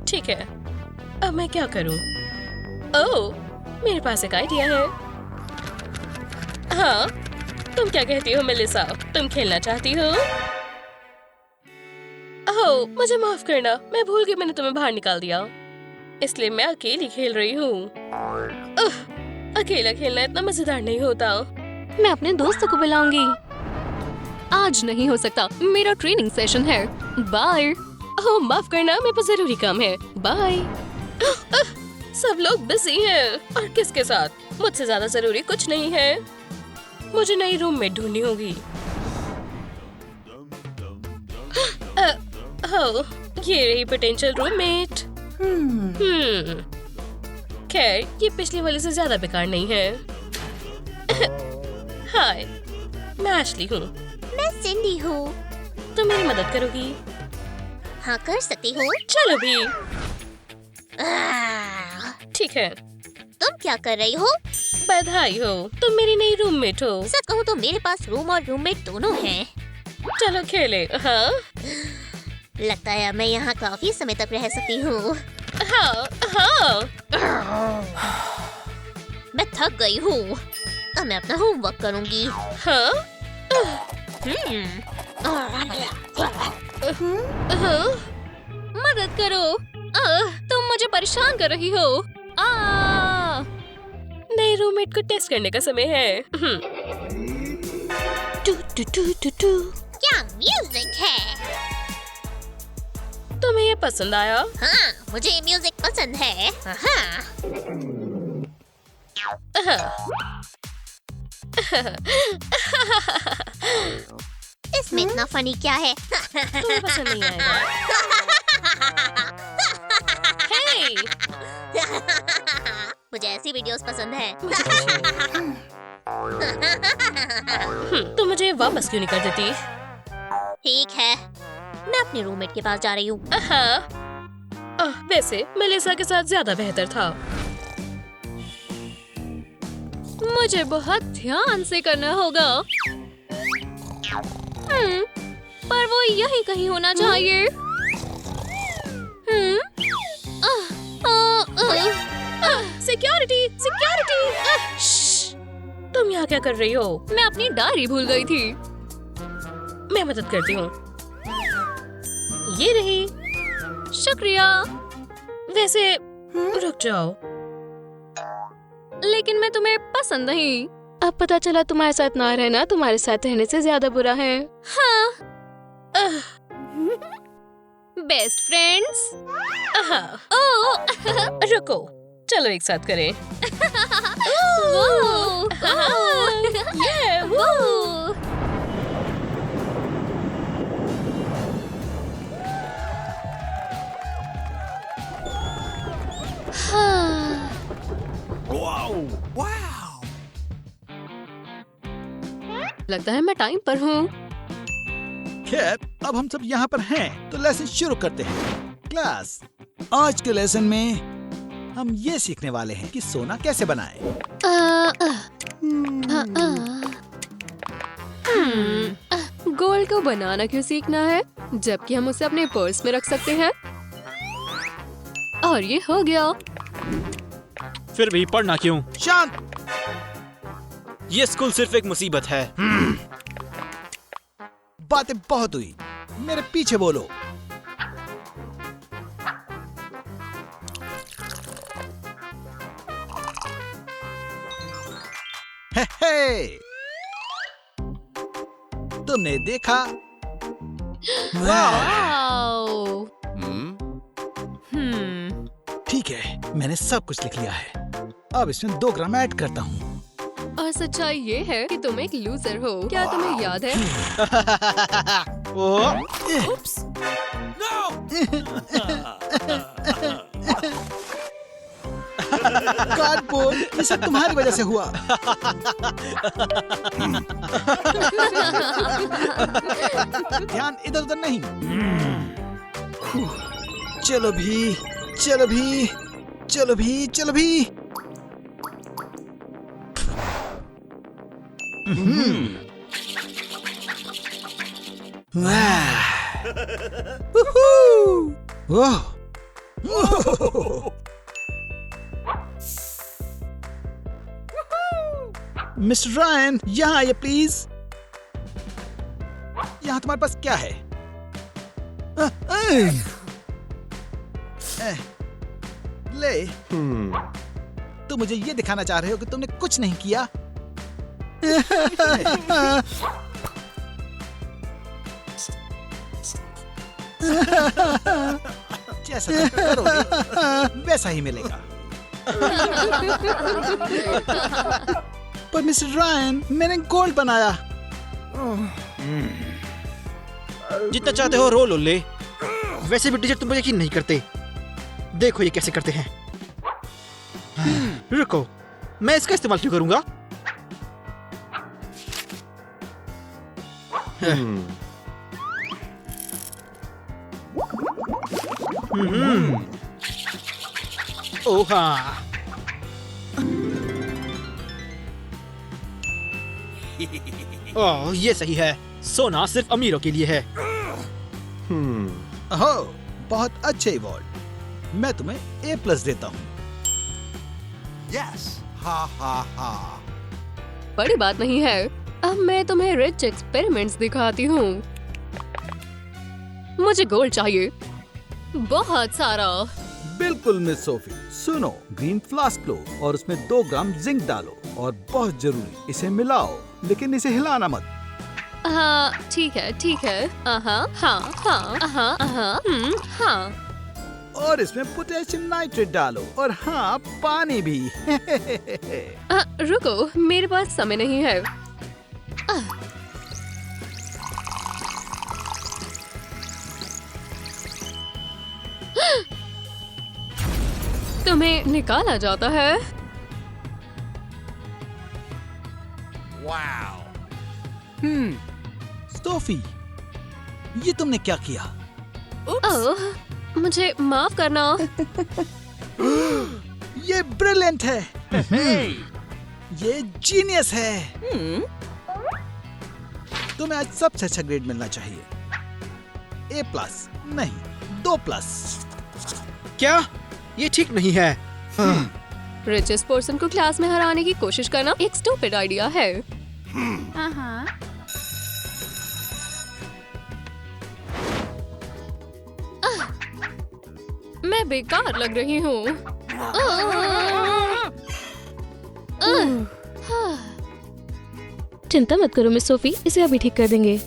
ठीक है, अब मैं क्या करूं? ओह, मेरे पास एक आइडिया है। हाँ, तुम क्या कहती हो मेलिसा? तुम खेलना चाहती हो? ओह, मुझे माफ करना, मैं भूल गई मैंने तुम्हें बाहर निकाल दिया, इसलिए मैं अकेली खेल रही हूँ। अकेला खेलना इतना मजेदार नहीं होता। मैं अपने दोस्तों को बुलाऊंगी। आज नहीं हो सकता, मेरा ट्रेनिंग सेशन है। बाय। ओह, माफ करना, मेरे पास जरूरी काम है। बाय। सब लोग बिजी हैं और किसके साथ? मुझसे ज्यादा जरूरी कुछ नहीं है। मुझे नई रूममेट ढूंढनी होगी। ये रही पोटेंशियल रूममेट। खैर, ये पिछली वाली से ज्यादा बेकार नहीं है। हाय, मैं एशली हूँ। मैं सिंडी हूँ। तुम मेरी मदद करोगी? हाँ, कर सकती हूँ। चलो भी। ठीक है। तुम क्या कर रही हो? बधाई हो, तुम मेरी नई रूममेट हो। सच कहूँ तो मेरे पास रूम और रूममेट दोनों हैं। चलो खेले। हाँ लगता है मैं यहाँ काफी समय तक रह सकती हूँ। हाँ हाँ। मैं थक गई हूँ, अब मैं अपना होमवर्क करूँगी। हाँ हाँ। मदद करो। तुम मुझे परेशान कर रही हो। नए रूममेट को टेस्ट करने का समय है। क्या म्यूजिक है? तुम्हें ये पसंद आया? हाँ, मुझे म्यूजिक पसंद है। हाँ। इसमें इतना फनी क्या है? तुम्हें पसंद नहीं आएगा। हे! मुझे ऐसी वीडियोस पसंद है। तुम मुझे वापस क्यों नहीं कर देती? ठीक है, मैं अपने रूममेट के पास जा रही हूँ। वैसे मेलिसा के साथ ज्यादा बेहतर था। मुझे बहुत ध्यान से करना होगा। पर वो यहीं कहीं होना चाहिए। Security, security! तुम यहाँ क्या कर रही हो? मैं अपनी डायरी भूल गई थी। मैं मदद करती हूँ। ये रही। शुक्रिया। वैसे रुक जाओ। लेकिन मैं तुम्हें पसंद नहीं। अब पता चला तुम्हारे साथ ना रहना तुम्हारे साथ रहने से ज्यादा बुरा है। हाँ। Best friends. रुको, चलो एक साथ करें। लगता है मैं टाइम पर हूँ। खैर, अब हम सब यहाँ पर हैं, तो लेसन शुरू करते हैं। क्लास, आज के लेसन में हम ये सीखने वाले हैं कि सोना कैसे बनाएं। गोल्ड को बनाना क्यों सीखना है, जबकि हम उसे अपने पर्स में रख सकते हैं। और ये हो गया। फिर भी पढ़ना क्यों? शांत। ये स्कूल सिर्फ एक मुसीबत है। बातें बहुत हुई, मेरे पीछे बोलो। हे। तुमने देखा? वाओ। ठीक है, मैंने सब कुछ लिख लिया है। अब इसमें 2 ग्राम ऐड करता हूँ। और सच्चाई ये है कि तुम एक लूजर हो। क्या तुम्हें याद है? उप्स। कार्डबोर्ड, ये सब तुम्हारी वजह से हुआ। ध्यान इधर उधर नहीं। चलो भी, चलो भी, चलो भी, चलो भी। मिस्टर रायन, यहाँ आइए प्लीज। यहाँ तुम्हारे पास क्या है? ले। तुम मुझे ये दिखाना चाह रहे हो कि तुमने कुछ नहीं किया? जैसा तुम करोगे वैसा ही मिलेगा। पर मिस्टर रायन, मैंने गोल्ड बनाया। जितना चाहते हो रो लो ले। वैसे भी टीचर तुम पर यकीन नहीं करते। देखो ये कैसे करते हैं। रुको, मैं इसका इस्तेमाल क्यों करूंगा? ओह हाँ। ओह, ये सही है। सोना सिर्फ अमीरों के लिए है। ओहो, बहुत अच्छे इवॉल्व। मैं तुम्हें A+ देता हूँ। यस, हा हा हा। बड़ी बात नहीं है। अब मैं तुम्हें रिच एक्सपेरिमेंट्स दिखाती हूँ। मुझे गोल्ड चाहिए, बहुत सारा। बिल्कुल मिस सोफी। सुनो, ग्रीन फ्लास्क लो और उसमें 2 ग्राम जिंक डालो और बहुत जरूरी इसे मिलाओ, लेकिन इसे हिलाना मत। हाँ ठीक है, ठीक है। हाँ हाँ हाँ हाँ। और इसमें पोटेशियम नाइट्रेट डालो और हाँ, पानी भी। रुको, मेरे पास समय नहीं है। तुम्हें निकाला जाता है। सोफी, ये तुमने क्या किया? ओह, मुझे माफ करना। ये ब्रिलियंट है। ये जीनियस है। तुम्हें आज सबसे अच्छा ग्रेड मिलना चाहिए। A+ नहीं, 2+। क्या? ये ठीक नहीं है। रिचेस्ट पर्सन को क्लास में हराने की कोशिश करना एक स्टूपिड आइडिया है। मैं बेकार लग रही हूँ। चिंता मत करो मिस सोफी, इसे अभी ठीक कर देंगे।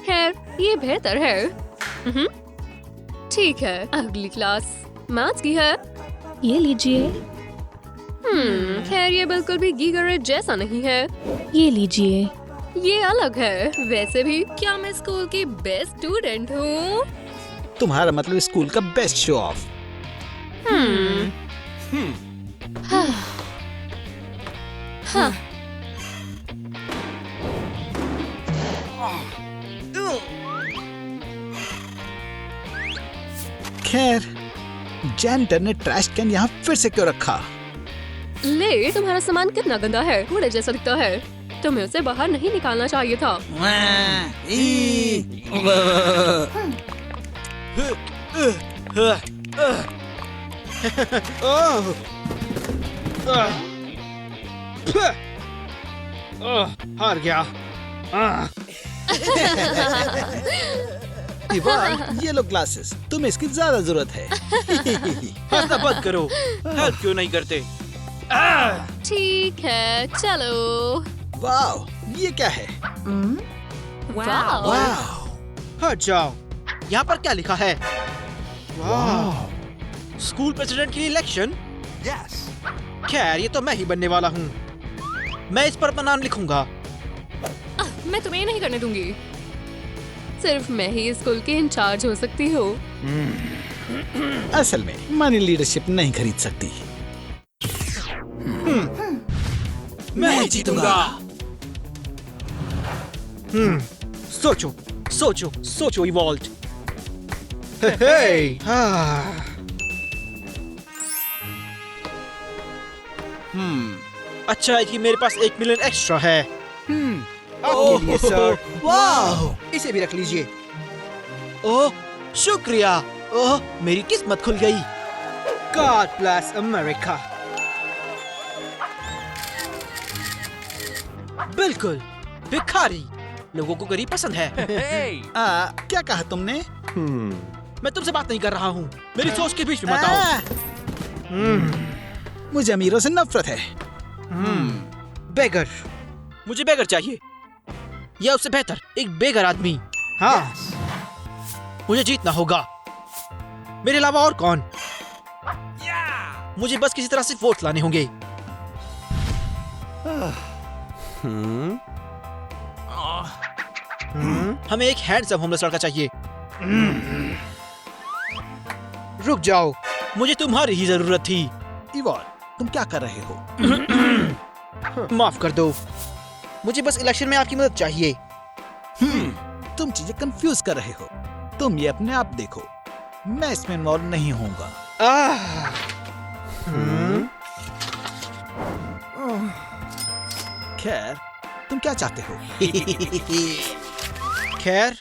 खैर, ये बेहतर है। ठीक है, अगली क्लास मैथ्स की है। ये लीजिए, खैर ये बिल्कुल भी गीगर जैसा नहीं है, ये लीजिए। ये अलग है। वैसे भी क्या मैं स्कूल की बेस्ट स्टूडेंट हूँ? तुम्हारा मतलब स्कूल का बेस्ट शो ऑफ। खैर, जैनिटर ने ट्रैश कैन यहाँ फिर से क्यों रखा? ले, तुम्हारा सामान कितना गंदा है, कूड़े जैसा दिखता है। तुम्हें उसे बाहर नहीं निकालना चाहिए था। हार गया। इवान, ये लो ग्लासेस, तुम्हें इसकी ज्यादा जरूरत है। हंसना बंद करो। हेल्प क्यों नहीं करते? ठीक है, चलो। वाह, ये क्या है? वाह, हट जाओ। यहाँ पर क्या लिखा है? वाह, स्कूल प्रेसिडेंट के लिए इलेक्शन। खैर, ये तो मैं ही बनने वाला हूँ। मैं इस पर अपना नाम लिखूंगा। मैं तुम्हें ये नहीं करने दूंगी। सिर्फ मैं ही स्कूल की इंचार्ज हो सकती हूँ। असल में मनी लीडरशिप नहीं खरीद सकती। मैं जीतूंगा। सोचो, सोचो, सोचो इवॉल्ट। अच्छा है कि मेरे पास 1 मिलियन एक्स्ट्रा है। आपके लिए सर। वाह, इसे भी रख लीजिए। ओह, शुक्रिया। ओह, मेरी किस्मत खुल गई। God bless America. बिल्कुल, भिखारी लोगों को गरीब पसंद है। क्या कहा तुमने? मैं तुमसे बात नहीं कर रहा हूँ। मेरी सोच के बीच में मत आओ। मुझे अमीरों से नफरत है। बेगर, मुझे बेगर चाहिए, या उससे बेहतर एक बेगर आदमी। हाँ, मुझे जीतना होगा। मेरे अलावा और कौन? मुझे बस किसी तरह से वोट लाने होंगे। हमें एक हैंडसम होमलेस लड़का चाहिए। रुक जाओ, मुझे तुम्हारी ही जरूरत थी। इवॉन, तुम क्या कर रहे हो? माफ कर दो, मुझे बस इलेक्शन में आपकी मदद चाहिए। तुम चीजें कंफ्यूज कर रहे हो। तुम ये अपने आप देखो, मैं इसमें इन्वॉल्व नहीं होऊंगा। खैर, तुम क्या चाहते हो? खैर,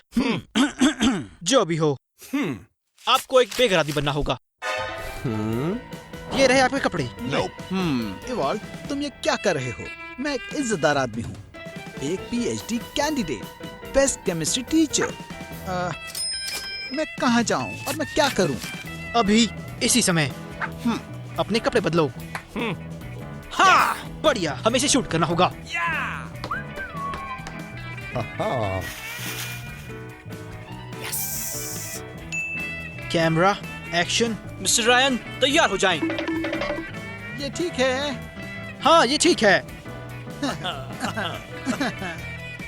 जो भी हो, आपको एक बेगर आदमी बनना होगा। ये रहे आपके कपड़े। इवॉल्व, तुम ये क्या कर रहे हो? मैं एक इज्जतदार आदमी हूँ, एक PhD candidate, best chemistry teacher. मैं कहाँ जाऊँ और मैं क्या करूँ? अभी इसी समय अपने कपड़े बदलो। हाँ, बढ़िया, हमें इसे शूट करना होगा। Camera, action. मिस्टर रायन, तैयार हो जाएं। ये ठीक है। हाँ, ये ठीक है।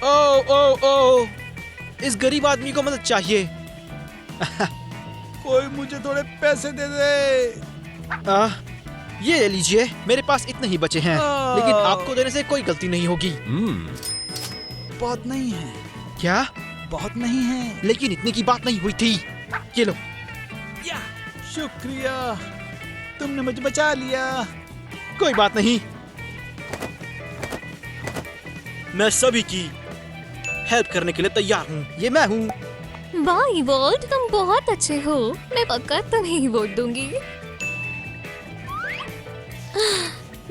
ओ ओ ओ, इस गरीब आदमी को मदद चाहिए। कोई मुझे थोड़े पैसे दे दे। ये ले लीजिए, मेरे पास इतने ही बचे हैं, लेकिन आपको देने से कोई गलती नहीं होगी। बहुत नहीं है। क्या? बहुत नहीं है, लेकिन इतने की बात नहीं हुई थी। ये लो। शुक्रिया, तुमने मुझे बचा लिया। कोई बात नहीं, मैं सभी की हेल्प करने के लिए तैयार हूँ। ये मैं हूँ। वाह इवॉल्ट, तुम बहुत अच्छे हो। मैं पक्का तुम्हें ही वोट दूंगी।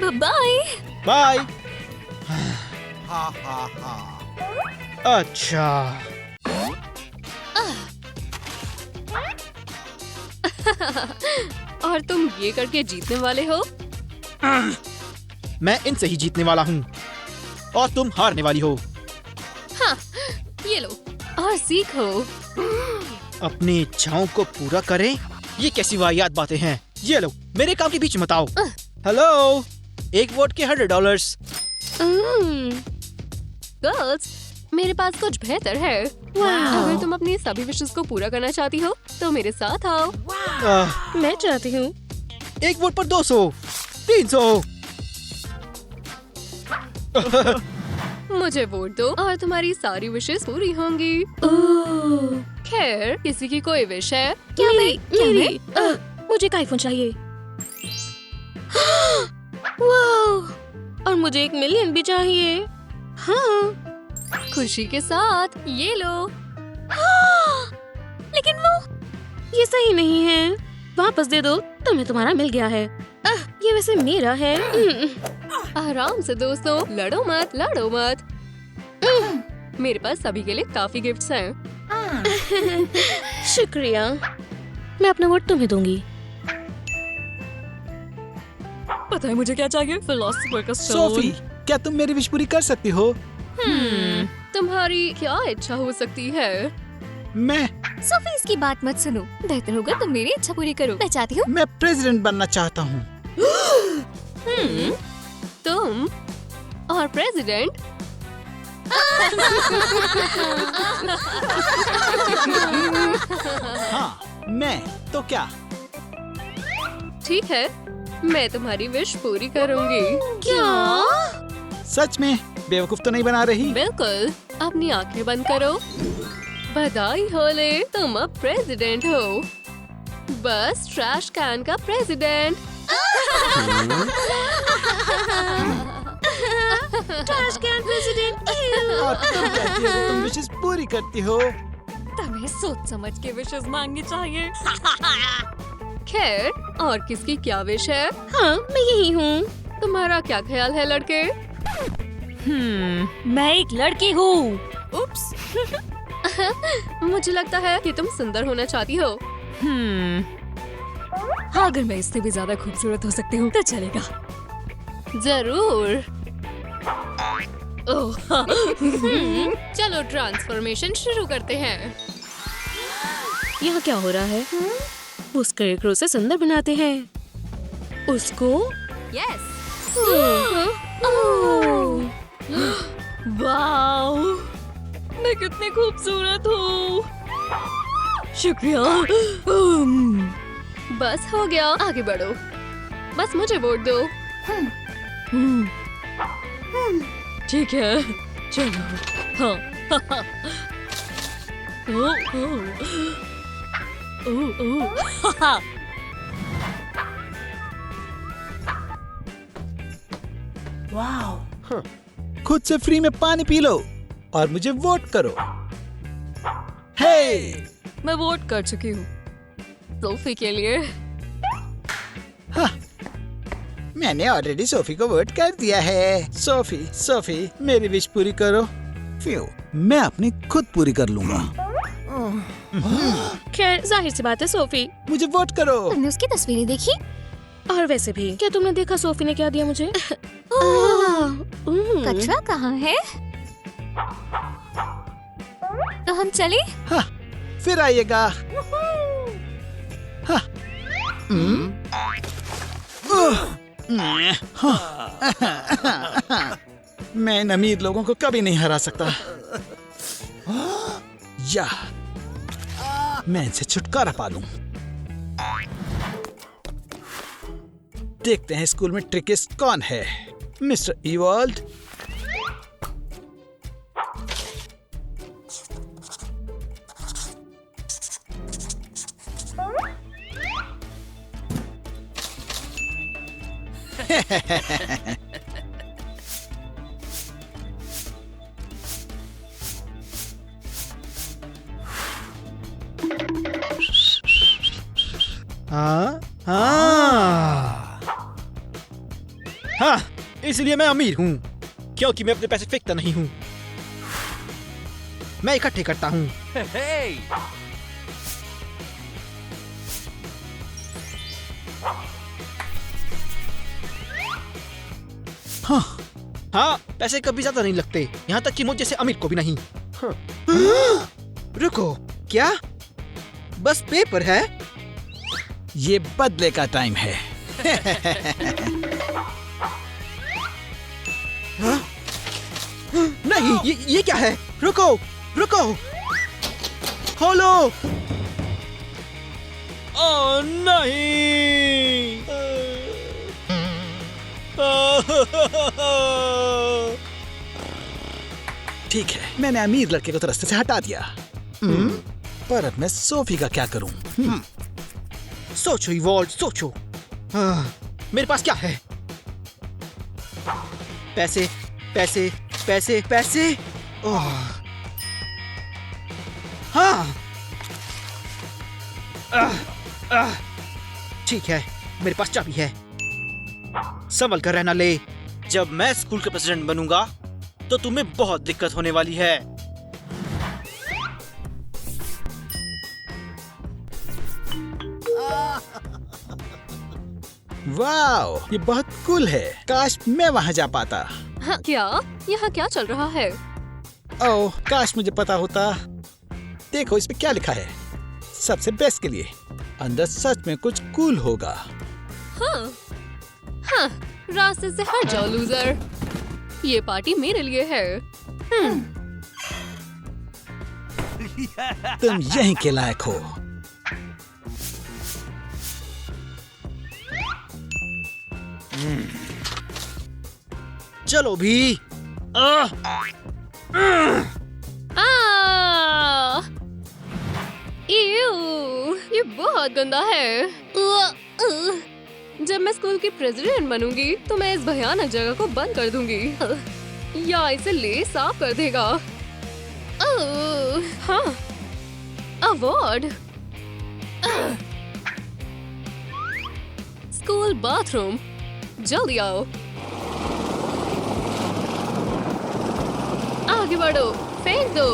Bye bye. हा हा हा। अच्छा, और तुम ये करके जीतने वाले हो? मैं इनसे ही जीतने वाला हूँ और तुम हारने वाली हो। हाँ, ये लो और सीखो। अपनी इच्छाओं को पूरा करें? ये कैसी वाहियात बातें हैं? ये लो, मेरे काम के बीच मत आओ। हेलो, एक वोट के $100। गर्ल्स, मेरे पास कुछ बेहतर है। अगर तुम अपनी सभी विशेस को पूरा करना चाहती हो तो मेरे साथ आओ। मैं चाहती हूँ। एक वोट पर 200, 300। मुझे वोट दो और तुम्हारी सारी विशेस पूरी होंगी। खैर, किसी की कोई विश है? क्या मेरी मुझे एक आईफोन चाहिए। वाह! और मुझे 1 मिलियन भी चाहिए। हाँ, खुशी के साथ ये लो। लेकिन वो ये सही नहीं है। वापस दे दो, तुम्हें तुम्हारा मिल गया है। ये वैसे मेरा है। आराम से दोस्तों, लड़ो मत। मेरे पास सभी के लिए काफी गिफ्ट्स हैं। शुक्रिया। मैं अपना वोट तुम्हें दूंगी। पता है मुझे क्या चाहिए? फिलोसोफर का सोफी, क्या तुम मेरी विश पूरी कर सकती हो? तुम्हारी क्या इच्छा हो सकती है? मैं सोफी, इसकी बात मत सुनो। बेहतर होगा तुम मेरी इच्छा पूरी करो। मैं चाहती हूँ मैं प्रेसिडेंट बनना चाहता हूँ। तुम और प्रेसिडेंट। हाँ, मैं तो क्या? ठीक है, मैं तुम्हारी विश पूरी करूंगी। क्या? सच में बेवकूफ तो नहीं बना रही? बिल्कुल। अपनी आंखें बंद करो। बधाई होले, तुम अब प्रेसिडेंट हो। बस ट्रैश कैन का प्रेसिडेंट। Trash can president. और तुम कहती हो कि तुम विशेष पूरी करती हो। तुम्हें सोच समझ के विशेस मांगनी चाहिए। खैर, और किसकी क्या विश है? हाँ, मैं यही हूँ। तुम्हारा क्या ख्याल है लड़के? मैं एक लड़की हूँ। उप्स। मुझे लगता है कि तुम सुंदर होना चाहती हो। हाँ, अगर मैं इससे भी ज्यादा खूबसूरत हो सकती हूँ तो चलेगा। जरूर। ओह, चलो ट्रांसफॉर्मेशन शुरू करते हैं। यहाँ क्या हो रहा है? वो स्केरक्रो से सुंदर बनाते हैं उसको। यस। वाओ, मैं कितनी खूबसूरत हूँ। शुक्रिया। बस हो गया, आगे बढ़ो। बस मुझे वोट दो। ठीक है, चलो। हाँ। खुद से फ्री में पानी पी लो और मुझे वोट करो। हे! मैं वोट कर चुकी हूँ सोफी के लिए। मैंने ऑलरेडी सोफी को वोट कर दिया है। सोफी, मेरी विश पूरी करो। फ्यू, मैं अपनी खुद पूरी कर लूंगा। खैर, जाहिर सी बात है सोफी। मुझे वोट करो। तुमने उसकी तस्वीरें देखी? और वैसे भी, क्या तुमने देखा सोफी ने क्या दिया मुझे? कचरा कहाँ है? तो हम चले? हाँ, फिर आइएगा। हाँ। मैं इन अमीर लोगों को कभी नहीं हरा सकता। या मैं इनसे छुटकारा पा लूं। देखते हैं स्कूल में ट्रिकिस्ट कौन है। Mister evolved. हाँ, इसलिए मैं अमीर हूँ, क्योंकि मैं अपने पैसे फेंकता नहीं हूँ, मैं इकट्ठे करता हूँ। हाँ, पैसे कभी ज्यादा नहीं लगते, यहाँ तक कि मुझ जैसे अमीर को भी नहीं। रुको, क्या? बस पेपर है। ये बदले का टाइम है। नहीं, ये क्या है? रुको, रुको, खोलो। ओह नहीं। ठीक है, मैंने अमीर लड़के को तो रास्ते से हटा दिया। पर अब मैं सोफी का क्या करूं? सोचो इवॉल्व, सोचो। मेरे पास क्या है? पैसे, पैसे, पैसे, पैसे। ओह, हाँ। ठीक है, मेरे पास चाबी है। संभल कर रहना ले। जब मैं स्कूल का प्रेसिडेंट बनूंगा तो तुम्हें बहुत दिक्कत होने वाली है। वाओ, ये बहुत कूल है। काश मैं वहां जा पाता। हाँ, क्या यहाँ क्या चल रहा है? ओह, काश मुझे पता होता। देखो इस पे क्या लिखा है। सबसे बेस्ट के लिए। अंदर सच में कुछ कूल होगा। हाँ, हाँ, रास्ते से हट जाओ लूजर। ये पार्टी मेरे लिए है। तुम यहीं के लायक हो। चलो भी। आ! Ew, ये बहुत गंदा है। जब मैं स्कूल की प्रेसिडेंट बनूंगी तो मैं इस भयानक जगह को बंद कर दूंगी या इसे ले साफ कर देगा। हाँ, अवार्ड। स्कूल बाथरूम, जल्दी आओ। आगे बढ़ो, फेंक दो।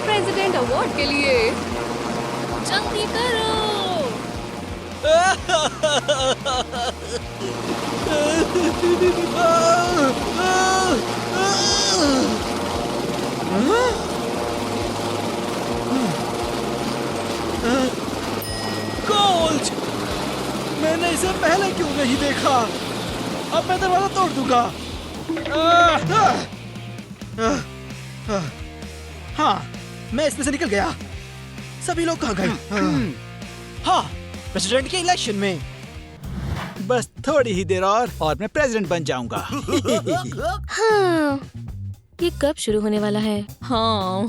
प्रेसिडेंट अवार्ड के लिए जल्दी करो। गोल्ड! मैंने इसे पहले क्यों नहीं देखा? अब मैं दरवाजा तोड़ दूंगा। हाँ, मैं इसमें से निकल गया। सभी लोग कहाँ गए? हाँ, प्रेसिडेंट के इलेक्शन में। बस थोड़ी ही देर और मैं प्रेसिडेंट बन जाऊंगा। हाँ, ये कब शुरू होने वाला है? हाँ,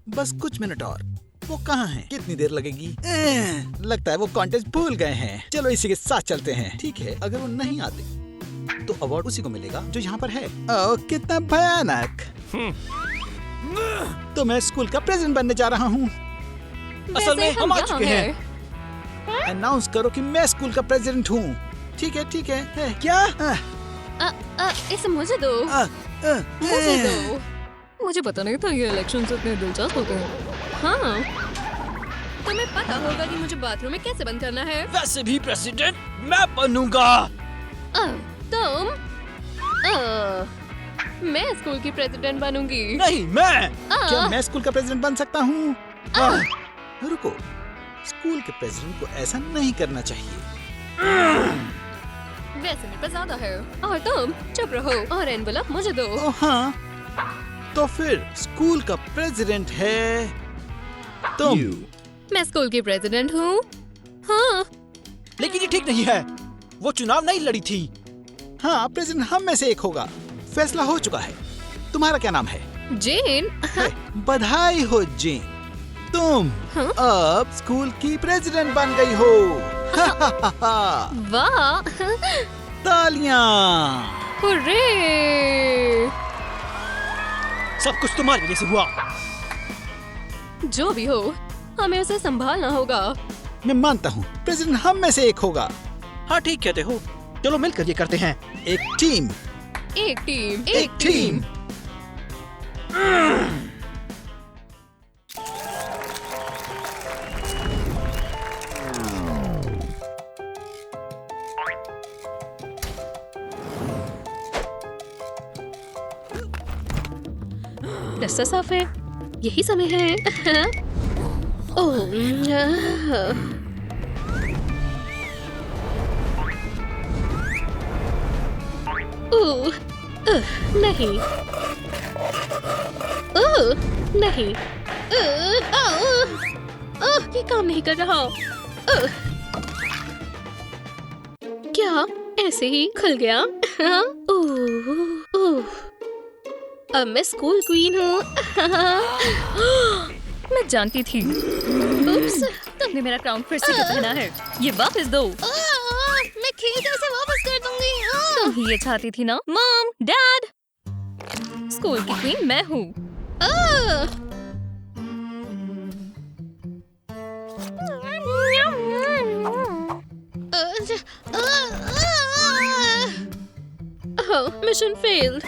बस कुछ मिनट और। वो कहाँ हैं? कितनी देर लगेगी? लगता है वो कॉन्टेस्ट भूल गए हैं। चलो इसी के साथ चलते हैं। ठीक है, अगर वो नहीं आते तो अवार्ड उसी को मिलेगा जो यहाँ पर है। ओह, कितना भयानक। तो मैं स्कूल का प्रेसिडेंट बनने जा रहा हूँ। असल में हम आ यहाँ चुके हैं। अनाउंस करो कि मैं स्कूल का प्रेसिडेंट हूँ। ठीक है, ठीक है। क्या? इसे मुझे दो। मुझे दो। मुझे पता नहीं था ये इलेक्शन इतने दिलचस्प होते हैं। हाँ, तुम्हें पता होगा कि मुझे बाथरूम में कैसे बंद करना है। वैसे भी प्रेसिडेंट मैं बनूंगा। तुम? मैं स्कूल की प्रेसिडेंट बनूंगी। नहीं, मैं। क्या मैं स्कूल का प्रेसिडेंट बन सकता हूँ? रुको, स्कूल के प्रेसिडेंट को ऐसा नहीं करना चाहिए। वैसे मेरे पास ज्यादा है। और तुम चुप रहो और एनवेलप मुझे दो। ओह हाँ, तो फिर स्कूल का प्रेसिडेंट है तुम। मैं स्कूल की प्रेसिडेंट हूँ। हाँ, लेकिन ये ठीक नहीं है। वो चुनाव नहीं लड़ी थी। हाँ, प्रेसिडेंट हम में से एक होगा। फैसला हो चुका है। तुम्हारा क्या नाम है? जेन। बधाई हो जेन, तुम अब स्कूल की प्रेसिडेंट बन गई हो। वाह, तालियां। हुर्रे! सब कुछ तुम्हारी वजह से हुआ। जो भी हो, हमें उसे संभालना होगा। मैं मानता हूँ प्रेसिडेंट हम में से एक होगा। हाँ, ठीक कहते हो। चलो मिलकर ये करते हैं। एक टीम। एक टीम। एक टीम। रास्ता साफ है। यही समय है। ओह, नहीं, नहीं, ये काम नहीं कर रहा। क्या ऐसे ही खुल गया? अब मैं स्कूल क्वीन हूँ। मैं जानती थी। उप्स, तुमने मेरा क्राउन फिर से क्यों पहना है? ये वापस दो। मैं खेल कैसे वापस कर दूंगी? तुम ही ये चाहती थी ना? मॉम, डैड, स्कूल की क्वीन मैं हूँ। Mission failed.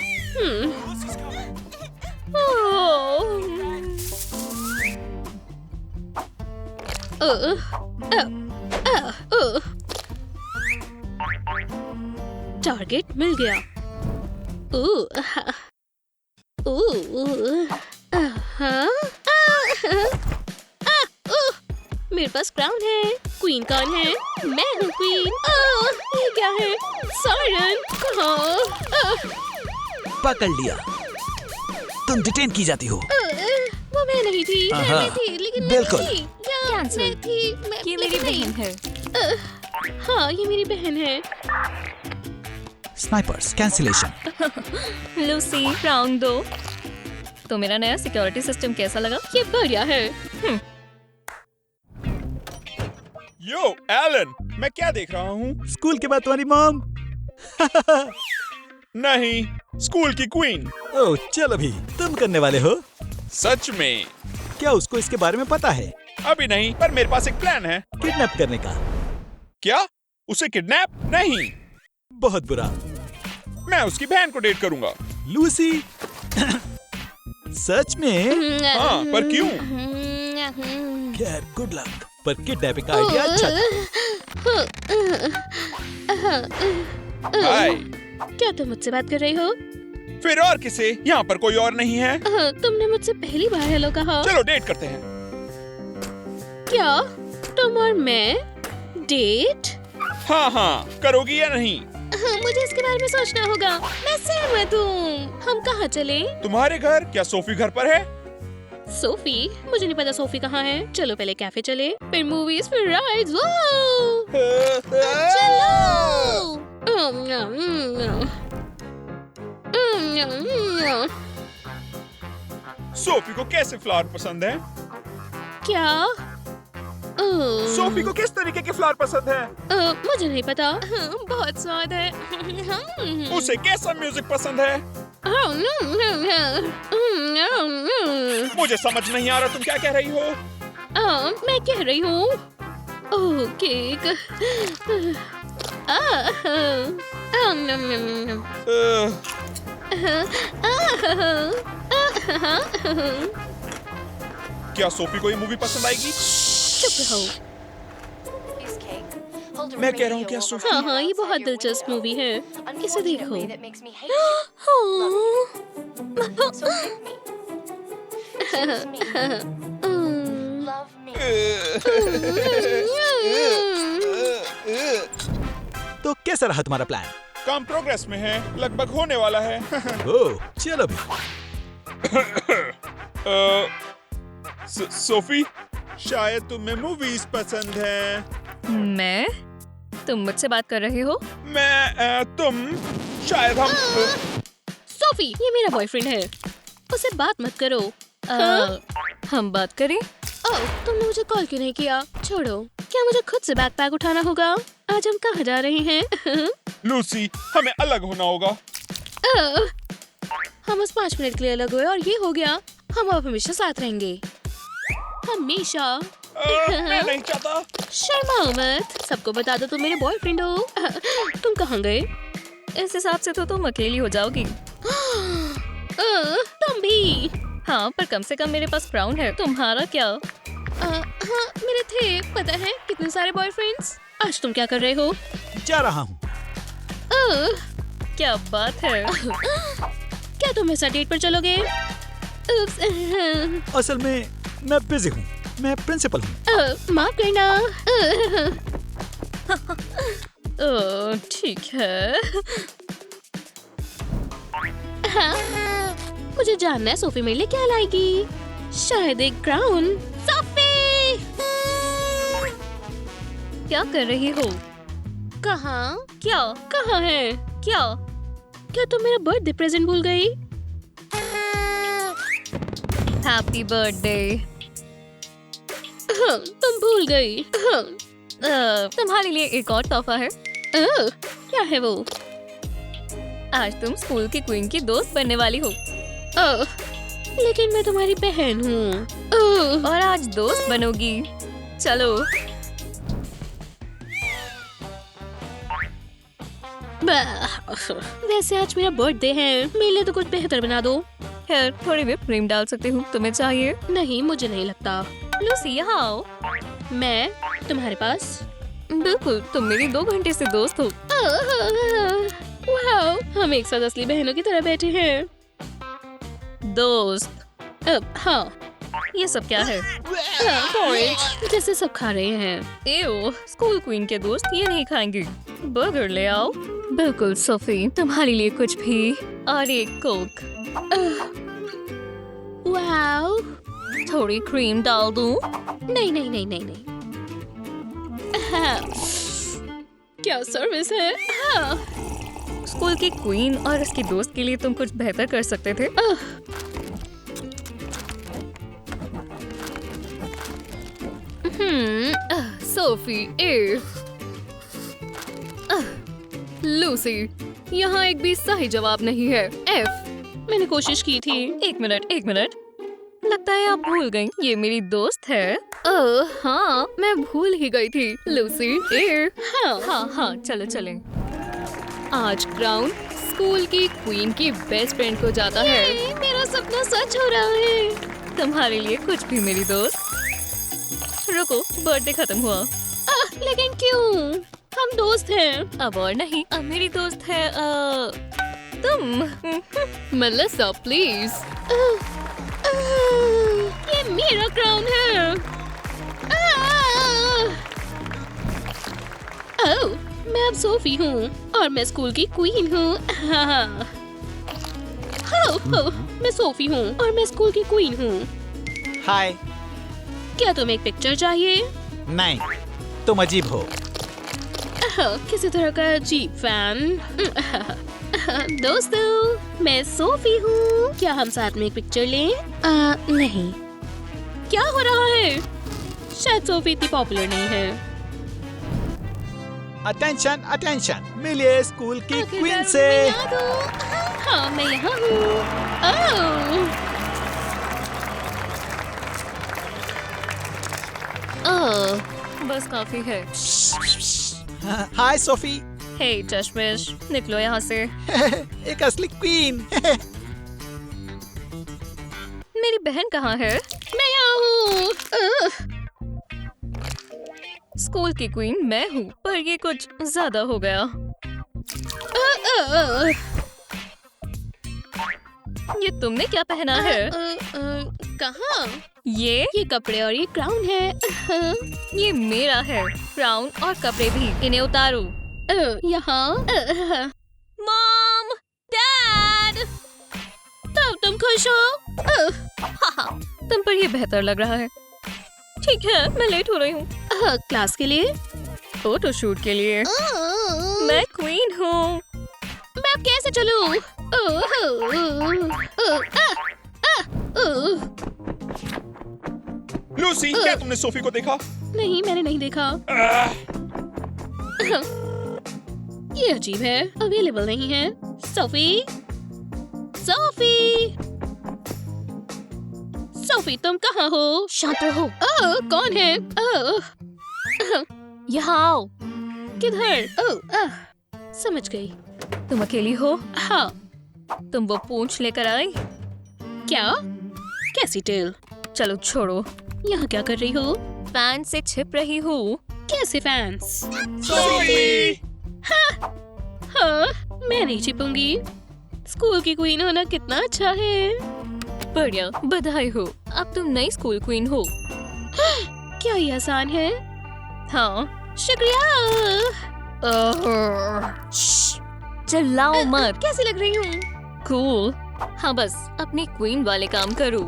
टारगेट मिल गया। मेरे पास क्राउन है। क्वीन कौन है? मैं हूँ क्वीन। ये क्या है? सायरन कहाँ? पकड़ लिया। तुम डिटेन की जाती हो। वो मैं नहीं थी। मैं थी, लेकिन बिल्कुल। मैं थी। कैंसिल। मैं थी। ये मेरी बहन है। हाँ, ये मेरी बहन है। Snipers cancellation. लूसी, क्राउन दो। तो मेरा नया सिक्योरिटी सिस्टम कैसा लगा? ये बढ़िया है। यो एलन, मैं क्या देख रहा हूँ? स्कूल के बाद तुम्हारी मॉम। नहीं, स्कूल की क्वीन। ओह, चलो भी तुम करने वाले हो? सच में? क्या उसको इसके बारे में पता है? अभी नहीं, पर मेरे पास एक प्लान है। किडनैप करने का। क्या? उसे किडनैप? नहीं, बहुत बुरा। मैं उसकी बहन को डेट करूंगा। लूसी। सच में? हाँ, पर क्यों? खैर, गुड लक। पर किडनैपिंग का आइडिया अच्छा था। हाय, क्या तुम मुझसे बात कर रही हो? फिर और किसे? यहाँ पर कोई और नहीं है। तुमने मुझसे पहली बार हेलो कहा। चलो डेट करते हैं। क्या तुम और मैं डेट? हाँ, करोगी या नहीं? मुझे इसके बारे में सोचना होगा। मैं सहमत हूँ। हम कहाँ चले? तुम्हारे घर? क्या सोफी घर पर है? सोफी? मुझे नहीं पता सोफी कहाँ है। चलो पहले कैफे चले, फिर मूवीज, फिर राइड्स। सोफी को कैसे फ्लावर पसंद है? क्या? सोफी को किस तरीके के फ्लावर पसंद है? मुझे नहीं पता। बहुत स्वाद है। उसे कैसा म्यूजिक पसंद है? मुझे समझ नहीं आ रहा तुम क्या कह रही हो। मैं कह रही हूँ ओह केक। क्या सोफी को ये मूवी पसंद आएगी? चुप रहो। मैं कह रहा हूँ क्या सोफी? हाँ, ये बहुत दिलचस्प मूवी है। इसे देखो। तो कैसा रहा तुम्हारा प्लान? काम प्रोग्रेस में है, लगभग होने वाला है। ओह, चलो भी। सोफी, शायद तुम्हें मूवीज पसंद है। मैं? तुम मुझसे बात कर रहे हो? तुम शायद हम सोफी, ये मेरा बॉयफ्रेंड है। उससे बात मत करो। हम बात करें? ओह, तुमने मुझे कॉल क्यों नहीं किया? छोड़ो। क्या मुझे खुद से बैकपैक उठाना होगा? आज हम कहाँ जा रहे हैं? लूसी, हमें अलग होना होगा। हम उस 5 मिनट के लिए अलग हुए और ये हो गया। हम अब हमेशा साथ रहेंगे। हमेशा। मैं नहीं चाहता। शर्माओ मत। सबको बता दो तुम मेरे बॉयफ्रेंड हो। तुम कहाँ गए? इस हिसाब से तो तुम अकेली हो जाओगी। तुम भी। हाँ, पर कम से कम मेरे पास क्राउन है। तुम्हारा क्या? हाँ, मेरे थे। पता है कितने सारे बॉयफ्रेंड्स। आज तुम क्या कर रहे हो? जा रहा हूँ। क्या बात है? क्या तुम मेरे साथ डेट पर चलोगे? असल में मैं बिजी हूँ, मैं प्रिंसिपल हूँ। माफ करना। ठीक है। हाँ, मुझे जानना है सोफी मेरे लिए क्या लाएगी। शायद एक क्राउन। सोफी! क्या कर रही हो? कहाँ? क्या? कहाँ है? क्या तुम मेरा बर्थडे प्रेजेंट भूल गई? Happy birthday. हाँ, तुम भूल गई। हाँ, तुम्हारे लिए एक और तोहफा है। क्या है वो? आज तुम स्कूल की क्वीन की दोस्त बनने वाली हो। लेकिन मैं तुम्हारी बहन हूँ। और आज दोस्त बनोगी। चलो। वैसे आज मेरा बर्थडे है, मेरे लिए तो कुछ बेहतर बना दो। खैर, थोड़ी व्हिप क्रीम डाल सकती हूँ, तुम्हें चाहिए? नहीं, मुझे नहीं लगता। लूसी, यहाँ आओ। मैं तुम्हारे पास? बिल्कुल, तुम मेरी 2 घंटे से दोस्त हो। वाओ, हम एक साथ असली बहनों की तरह बैठे हैं। दोस्त। हाँ। ये सब क्या है? पॉरेज, जैसे सब खा रहे हैं। एओ, स्कूल क्वीन के दोस्त ये नहीं खाएंगे। बर्गर ले आओ। बिल्कुल सोफी, तुम्हारे लिए कुछ भी। और एक कोक। वाओ। थोड़ी क्रीम डाल दूं? नहीं नहीं नहीं नहीं नहीं। क्या सर्विस है। हाँ। स्कूल की क्वीन और उसकी दोस्त के लिए तुम कुछ बेहतर कर सकते थे। सोफी, ए। लूसी, यहाँ एक भी सही जवाब नहीं है। एफ। मैंने कोशिश की थी। एक मिनट। लगता है आप भूल गई, ये मेरी दोस्त है। हाँ, मैं भूल ही गई थी। लूसी, ए। हाँ, चलो चलें। आज क्राउन स्कूल की क्वीन की बेस्ट फ्रेंड को जाता है। मेरा सपना सच हो रहा है। तुम्हारे लिए कुछ भी मेरी दोस्त। रुको, बर्थडे खत्म हुआ। लेकिन क्यों? हम दोस्त हैं। अब और नहीं, अब मेरी दोस्त है तुम। Melissa, please. ये मेरा क्राउन है। ओह, मैं अब सोफी हूँ और मैं स्कूल की क्वीन हूँ। मैं सोफी हूँ और मैं स्कूल की क्वीन हूँ। हाय। क्या तुम्हें एक पिक्चर चाहिए? नहीं, तुम अजीब हो। किसी तरह का अजीब फैन। दोस्तों, मैं सोफी हूँ। क्या हम साथ में एक पिक्चर लें? नहीं। क्या हो रहा है? शायद सोफी इतनी पॉपुलर नहीं है। अटेंशन अटेंशन, मिलिए स्कूल की क्वीन से। हाँ, मैं यहाँ हूँ। बस काफी है। हाय सोफी। हे चश्मिश, निकलो यहाँ से। एक असली क्वीन। मेरी बहन कहाँ है? मैं यहाँ हूँ। स्कूल की क्वीन मैं हूँ, पर ये कुछ ज्यादा हो गया। ये तुमने क्या पहना है? कहाँ? ये कपड़े और ये क्राउन है। ये मेरा है। क्राउन और कपड़े भी। इन्हें उतारो। यहाँ। Mom, dad. तब तुम खुश हो? तुम पर ये बेहतर लग रहा है। ठीक है, मैं लेट हो रही हूँ। क्लास के लिए? फोटो शूट के लिए। मैं क्वीन हूँ। मैं अब कैसे चलूं? लूसी, क्या तुमने सोफी को देखा? नहीं, मैंने नहीं देखा। ये अजीब है, अवेलेबल नहीं है। सोफी, सोफी, सोफी, तुम कहाँ हो? शांत रहो। कौन है? यहाँ आओ। किधर? समझ गई। तुम अकेली हो? हाँ। तुम वो पूंछ लेकर आई? क्या? कैसी टेल? चलो छोड़ो। यहाँ क्या कर रही हो? फैन से छिप रही हूँ। कैसे फैंस? सोफी! हाँ, मैं नहीं छिपूंगी। स्कूल की क्वीन होना कितना अच्छा है। बढ़िया, बधाई हो, अब तुम नई स्कूल क्वीन हो। क्या ये आसान है? हाँ। शुक्रिया। चिल्लाओ मत। कैसी लग रही हूँ? कूल। हाँ बस अपनी क्वीन वाले काम करो।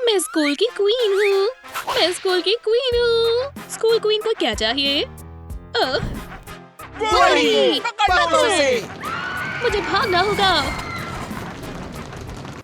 मैं स्कूल की क्वीन हूँ। मैं स्कूल की क्वीन हूँ। स्कूल क्वीन को क्या चाहिए? पकड़ो उसे। मुझे भागना होगा।